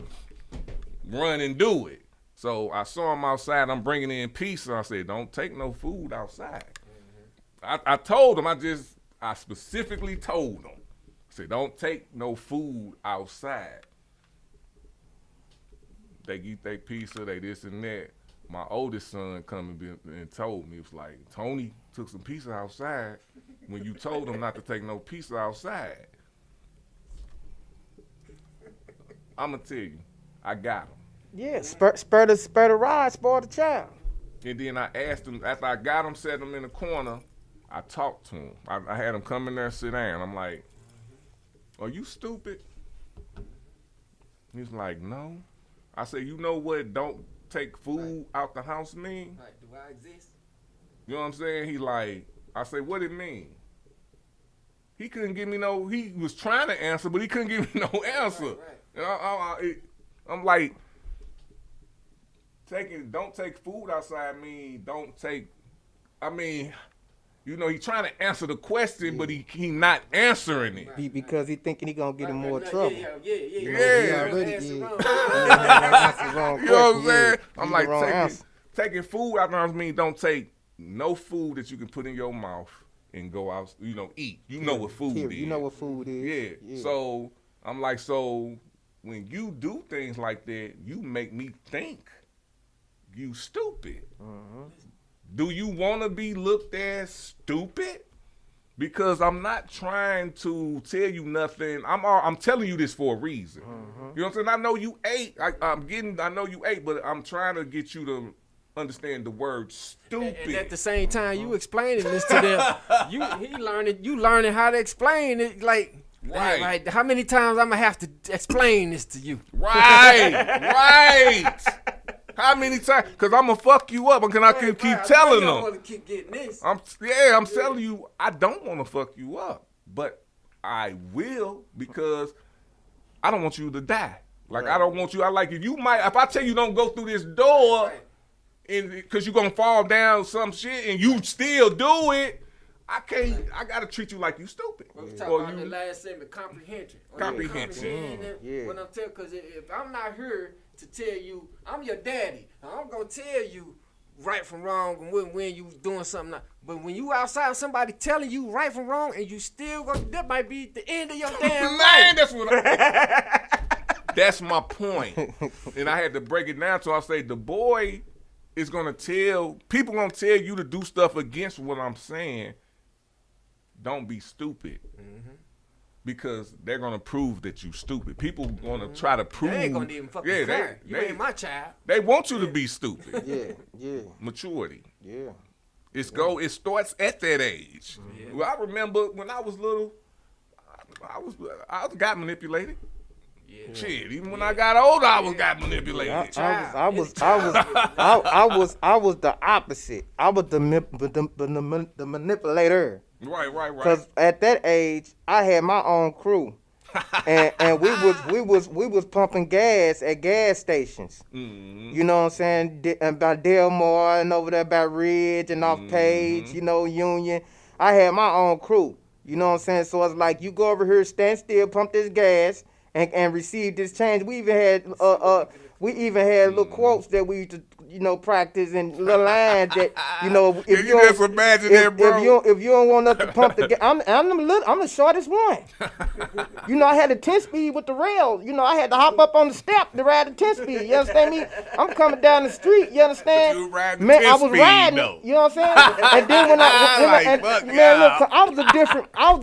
run and do it. So I saw him outside. I'm bringing in pizza. I said, "Don't take no food outside." Mm-hmm. I told him. I specifically told him. I said, "Don't take no food outside." They eat their pizza. They this and that. My oldest son come and told me, it was like, Tony took some pizza outside when you told him not to take no pizza outside. I'm going to tell you, I got him. Yeah, spur the rod, spoil the child. And then I asked him, after I got him, set him in the corner, I talked to him. I had him come in there and sit down. I'm like, are you stupid? He's like, no. I said, you know what don't take food out the house mean? Right. Do I exist? You know what I'm saying? He like, I say, what it mean? He couldn't give me he was trying to answer, but he couldn't give me no answer. Right. And I'm like, don't take food outside mean, he trying to answer the question, but he not answering it. Because he thinking he gonna get in more trouble. Yeah. He already You know what I'm saying? I'm like, taking food out the house mean don't take no food that you can put in your mouth and go out, eat. You know what food is. You know what food is. Yeah. So I'm like, when you do things like that, you make me think you stupid. Uh-huh. Do you want to be looked at stupid? Because I'm not trying to tell you nothing. I'm telling you this for a reason. Uh-huh. You know what I'm saying? I know you ate. I know you ate, but I'm trying to get you to understand the word stupid. And at the same time, you explaining this to them. You learning how to explain it. Like, right. How many times I'm gonna have to explain this to you? Right. How many times? Because I'm going to fuck you up. I keep telling them. I don't want to keep getting this. I'm telling you, I don't want to fuck you up. But I will, because I don't want you to die. Like, right. I don't want you. If I tell you don't go through this door, because you're going to fall down some shit and you still do it, I gotta treat you like you stupid. We was talking about the last segment, comprehension. Comprehension. Yeah. What I'm telling, because if I'm not here to tell you, I'm your daddy. I'm gonna tell you right from wrong and when you doing something. But when you outside, somebody telling you right from wrong, and you still go, that might be the end of your damn Man, life. that's what that's my point. And I had to break it down so I say the boy is gonna people gonna tell you to do stuff against what I'm saying. Don't be stupid. Because they're gonna prove that you stupid. People gonna try to prove. They ain't gonna even fucking care. You ain't my child. They want you to be stupid. Yeah. Maturity. Yeah. It starts at that age. Yeah. Well, I remember when I was little, I got manipulated. Yeah. Shit, even when I got older, I got manipulated. I was the opposite. I was the manipulator. Right. Because at that age, I had my own crew, and we was pumping gas at gas stations. Mm-hmm. You know what I'm saying? By Delmore and over there by Ridge and off Page, Union. I had my own crew. You know what I'm saying? So it's like you go over here, stand still, pump this gas, and receive this change. We even had little quotes that we used to practice and little lines that if you just imagine that, bro. If you don't want us to pump the gas, I'm the shortest one. I had a 10-speed with the rail. I had to hop up on the step to ride the 10-speed. You understand me? I'm coming down the street. You understand? But you riding man, 10 I was riding. though. You know what I'm saying? And then when I was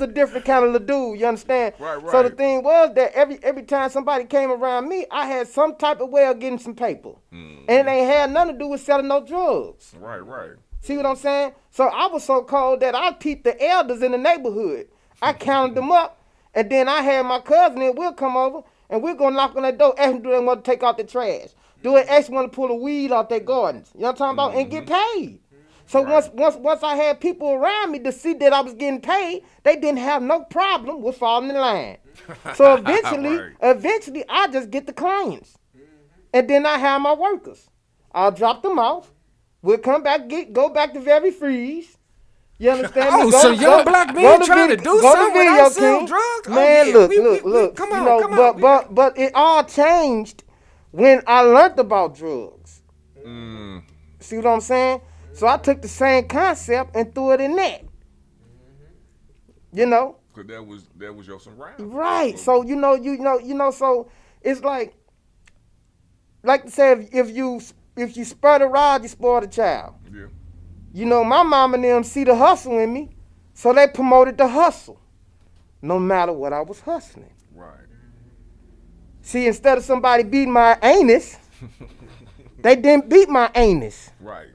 a different kind of little dude. You understand? Right. So the thing was that every time somebody came around me, I had some type of way of getting some paper, and it ain't had nothing to do with selling no drugs. Right. See what I'm saying? So I was so cold that I peeped the elders in the neighborhood. I counted them up, and then I had my cousin and we'll come over, and we're gonna knock on that door, ask them do they want to take out the trash, do they actually want to pull the weed out their gardens, you know what I'm talking about, and get paid. So once I had people around me to see that I was getting paid, they didn't have no problem with falling in line. So eventually I just get the clients. And then I have my workers. I'll drop them off. We'll come back, go back to Very Freeze. You understand me? So young black men trying to do something without selling drugs? Man, look. Come on. But it all changed when I learned about drugs. See what I'm saying? So I took the same concept and threw it in that. Because that was your surrounding. Right. So so it's like to say if you spur the rod, you spoil the child. Yeah. My mom and them see the hustle in me, so they promoted the hustle, no matter what I was hustling. Right. See, instead of somebody beating my anus, they didn't beat my anus. Right.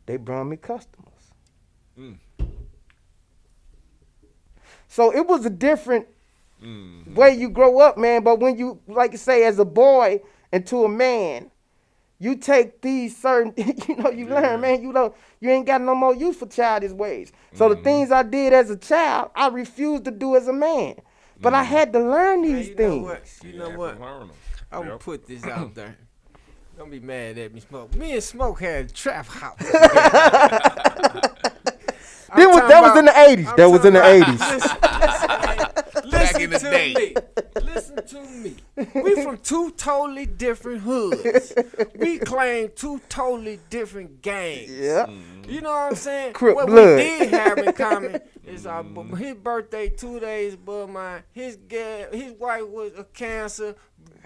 They brought me customers. So it was a different way you grow up, man. But when you, like you say, as a boy into a man, you take these certain, you learn, man. You ain't got no more use for childish ways. So the things I did as a child, I refused to do as a man. But I had to learn these things. You know what? I will put this out there. Don't be mad at me, Smoke. Me and Smoke had a trap house. That was in the 80s. That was in the 80s. Back in the day. Listen to me. We from two totally different hoods. We claim two totally different gangs. Yeah. You know what I'm saying? Crip what blood. we did have in common is his birthday 2 days above mine. His wife was a Cancer,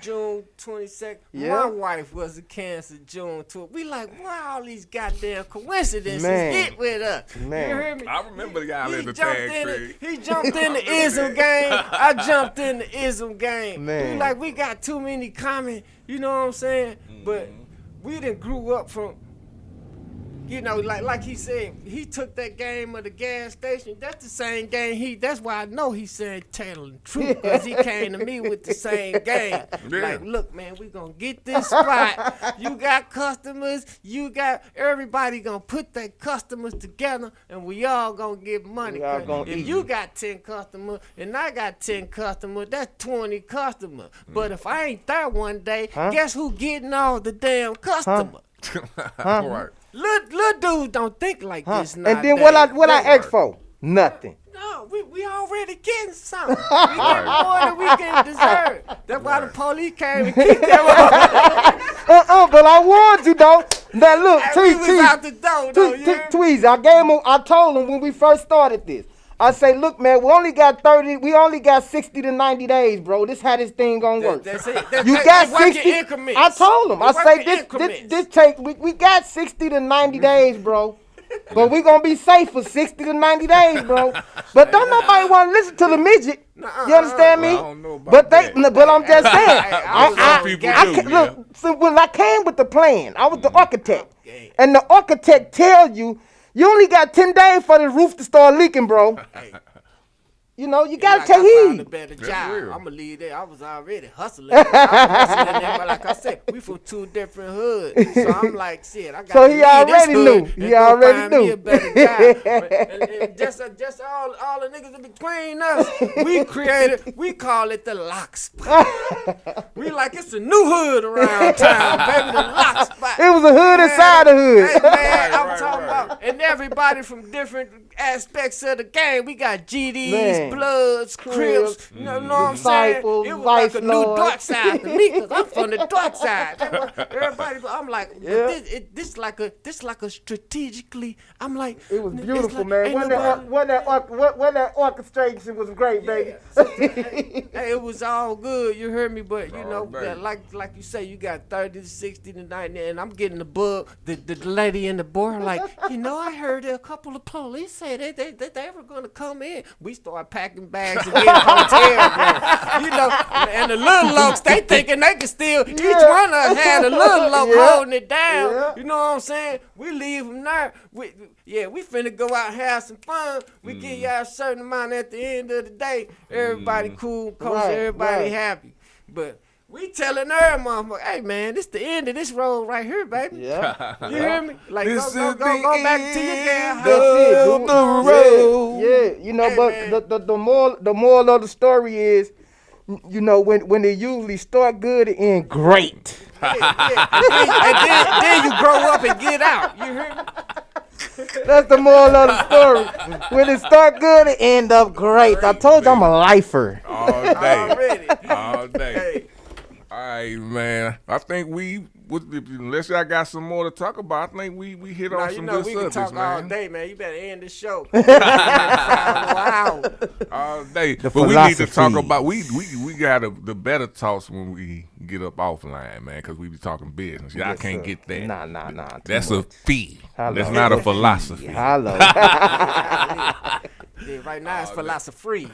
June 22nd. Yeah. My wife was a Cancer, June 12th. We like, why all these goddamn coincidences hit with us? Man. You heard me? I remember y'all at the tag trade. He jumped in the ism game. I jumped in the ism game. Man. We like, we got too many common, you know what I'm saying? But we done grew up from, like he said, he took that game of the gas station. That's the same game that's why I know he's saying telling truth, because he came to me with the same game. Yeah. Like, look, man, we gonna get this spot. You got customers, everybody gonna put their customers together, and we all gonna get money. We all gonna if eat. you got 10 customers and I got 10 customers, that's 20 customers. But if I ain't there one day, guess who getting all the damn customers? Right. Little dudes don't think like this. And then what I asked for? Nothing. No, we already getting something. We get more than we can deserve. That's why the police came and kicked them out. But I warned you though. Now look, We was out the door though, yeah. Tweezy, I told him when we first started this. I say, look, man, we only got 60 to 90 days, bro. This how this thing gonna work. That's it. You got they work in 60. increments. I told him. They I work say in this take. We got 60 to 90 days, bro. But we gonna be safe for 60 to 90 days, bro. But don't nobody want to listen to the midget. You understand me? Well, I don't know about that. But I'm just saying. Some people do, yeah. Look, so when I came with the plan, I was the architect, and the architect tell you only got 10 days for the roof to start leaking, bro. You know, you gotta take I found a heed. better That's job. real. I'm gonna leave there. I was already hustling. I was hustling there, but like I said, we from 2 different hoods. So I'm like, shit, I got So to he leave already this hood knew. and He go already find me knew. a better job. And just all the niggas in between us, we call it the lock spot. We like it's a new hood around town, baby, the lock spot. It was a hood inside the hood. Hey, man, I'm talking about, and everybody from different aspects of the game. We got GDs, Man. Bloods, Crips, you know what I'm saying? Disciples, It was Vice like a new Lords. dark side to me, cause I'm from the dark side. Everybody, I'm like, Yeah. this like a strategically. I'm like, It was it's beautiful, like, man. ain't When that orchestration was great, baby. Hey, it was all good. You heard me, but you know, baby. like you say, you got 30 to 60 to 90, and I'm getting the bug. The lady in the bar, like, I heard a couple of police say they were gonna come in. We start packing bags and get a hotel room. And the little lokes, they thinking they can steal. Each one of us had a little loke holding it down. Yeah. You know what I'm saying? We leave them there. We finna go out and have some fun. We give y'all a certain amount at the end of the day. Everybody cool, kosher, Right, everybody right. happy. But we telling every motherfucker, hey man, this the end of this road right here, baby. Yeah. You hear me? Like This go is the back to your damn end house. That's it, dude. the road. Yeah, you know, Hey, but man. the moral of the story is, when they usually start good, it end great. And then you grow up and get out. You hear me? That's the moral of the story. When it start good, it end up great. I told you I'm a lifer. All day. Already. All day. Hey. All right, man. I think unless y'all got some more to talk about, I think we hit Now, on some good we can subjects, talk all man. day, man. You better end this show. Wow. All day. The But we need to talk philosophy. about we got the better talks when we get up offline, man, because we be talking business. Y'all Yes, can't sir. get that. Nah. too That's much. a fee. Hello. That's not a philosophy. Hello. Yeah, right now it's philosophy.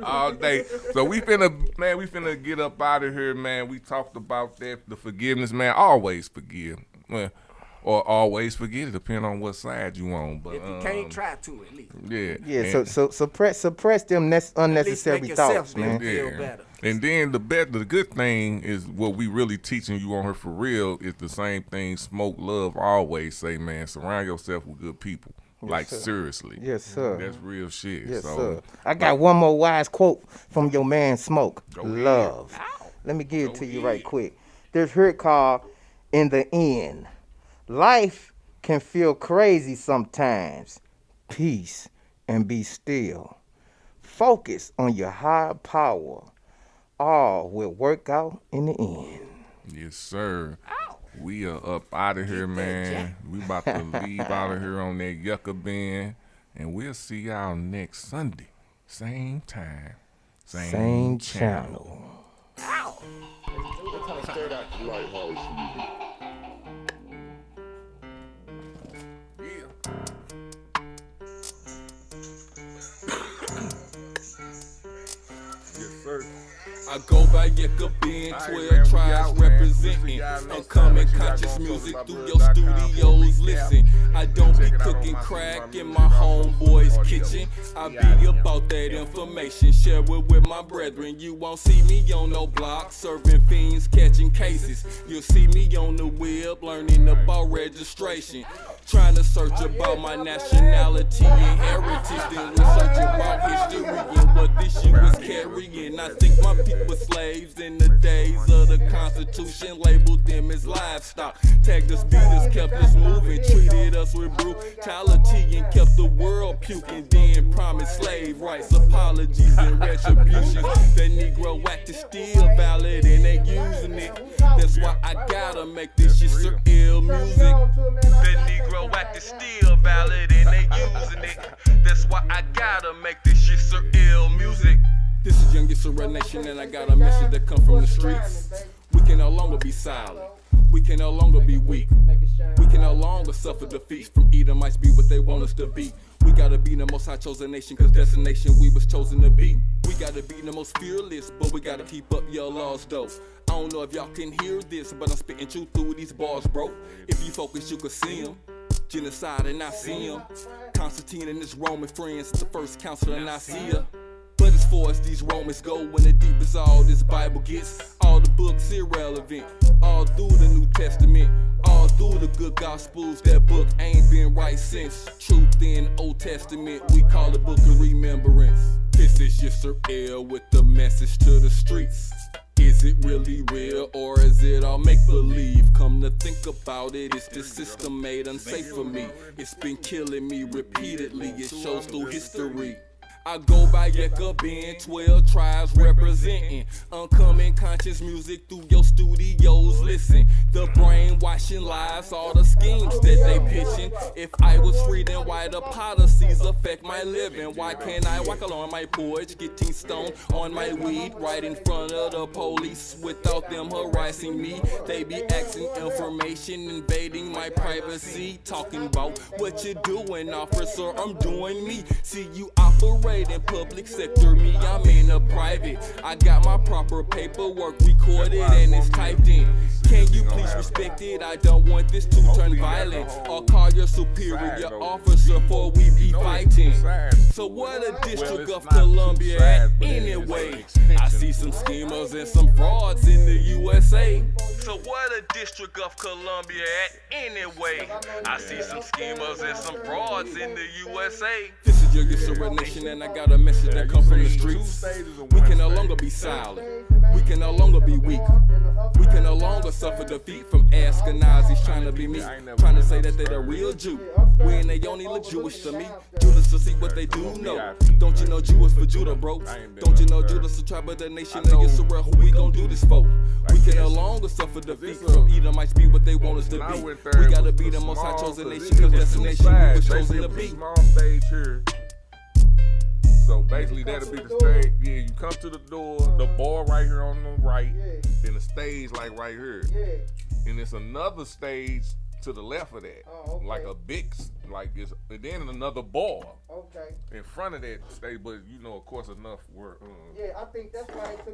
All day. So we finna get up out of here, man. We talked about that, the forgiveness, man. Always forgive. Well, or always forget it, depending on what side you on. But If you can't, try to at least. yeah. Yeah, And- so suppress them At least unnecessary make thoughts, yourself man. feel better. And then the good thing is what we really teaching you on here for real is the same thing Smoke Love always say, man. Surround yourself with good people. Like sir. seriously. Yes, sir. That's real shit. Yes, so sir. I got one more wise quote from your man Smoke. Go ahead. Love. Let me give it to you right ahead. quick. There's here called In the End. Life can feel crazy sometimes. Peace and be still. Focus on your higher power. All will work out in the end. Yes, sir. We are up out of here, man. We about to leave out of here on that yucca bin. And we'll see y'all next Sunday. Same time. Same channel. Yes, sir. I go by Yucca being All right, 12 man, we tribes out, man. We'll see representing. y'all I'm next coming time. conscious Y'all music go to through your myblog.com. studios. Recap. Listen, I don't be Check it out on cooking my crack music in on my homeboy's audio. kitchen. I We out. be about that information. Share it with my brethren. You won't see me on no block serving fiends, catching cases. You'll see me on the web learning about registration. Trying to search about my nationality and heritage, then research about history and what this you was carrying. I think my people were slaves in the days of the Constitution, labeled them as livestock. Tagged us, beat us, kept us moving, treated us with brutality and kept the world puking. Then promised slave rights, apologies and retribution. The Negro Act is still valid and they using it. That's why I gotta make this shit surreal music. The Negro Act is still valid and they using it. That's why I gotta make this shit surreal music. This is Youngest Surreal Nation and I got a message that come from the streets. We can no longer be silent. We can no longer be weak. We can no longer suffer defeats from Edomites be what they want us to be. We gotta be the most high chosen nation, cause that's the nation we was chosen to be. We gotta be the most fearless, but we gotta keep up your laws though. I don't know if y'all can hear this, but I'm spitting truth through these bars, bro. If you focus, you can see them. Genocide and I see him. Constantine and his Roman friends, the first council in Nicaea. But as far as these Romans go, when the deepest all this Bible gets, all the books irrelevant, all through the New Testament, all through the good Gospels. That book ain't been right since Truth in Old Testament. We call it Book of Remembrance. This is just surreal with the message to the streets. Is it really real or is it all make-believe? Come to think about it, it's the system made unsafe for me. It's been killing me repeatedly, it shows through history. I go by Yeka Ben, 12 tribes representing uncommon conscious music through your studios. Listen, the brainwashing lies, all the schemes that they pitching. If I was free, then why the policies affect my living? Why can't I walk along my porch, getting stoned on my weed, right in front of the police without them harassing me? They be asking information, invading my privacy, talking about what you doing, officer. I'm doing me. See you operate in public sector, me, I'm in the private. I got my proper paperwork recorded and it's typed in. Can you please respect it? I don't want this to turn violent. Or call your superior officer for we be fighting. So what a District of Columbia at anyway? I see some schemers and some frauds in the USA. So what a District of Columbia at anyway? I see some schemers and some frauds in the USA. This is Youngest Surreal Nation and I got a message that comes from the streets. We can no longer be silent. We can no longer be weak. We can no longer suffer defeat from Ashkenazis trying to be me, trying to say that they the real Jew. When they only look Jewish to me. Judas to see what they do know. Don't you know Jew is for Judah, bro? Don't you know Judas the tribe of the nation of Israel? Who we gon' do this for? We can no longer suffer defeat from Edomites be what they want us to be. We gotta be the most high chosen nation, cause that's the nation we was chosen to be. Small stage here. So basically that'll be the stage. Yeah, you come to the door, the bar right here on the right, then the stage like right here. And it's another stage to the left of that. Like a big, like it's, and then another bar. In front of that stage, but you know, of course, enough work. Yeah, I think that's why they took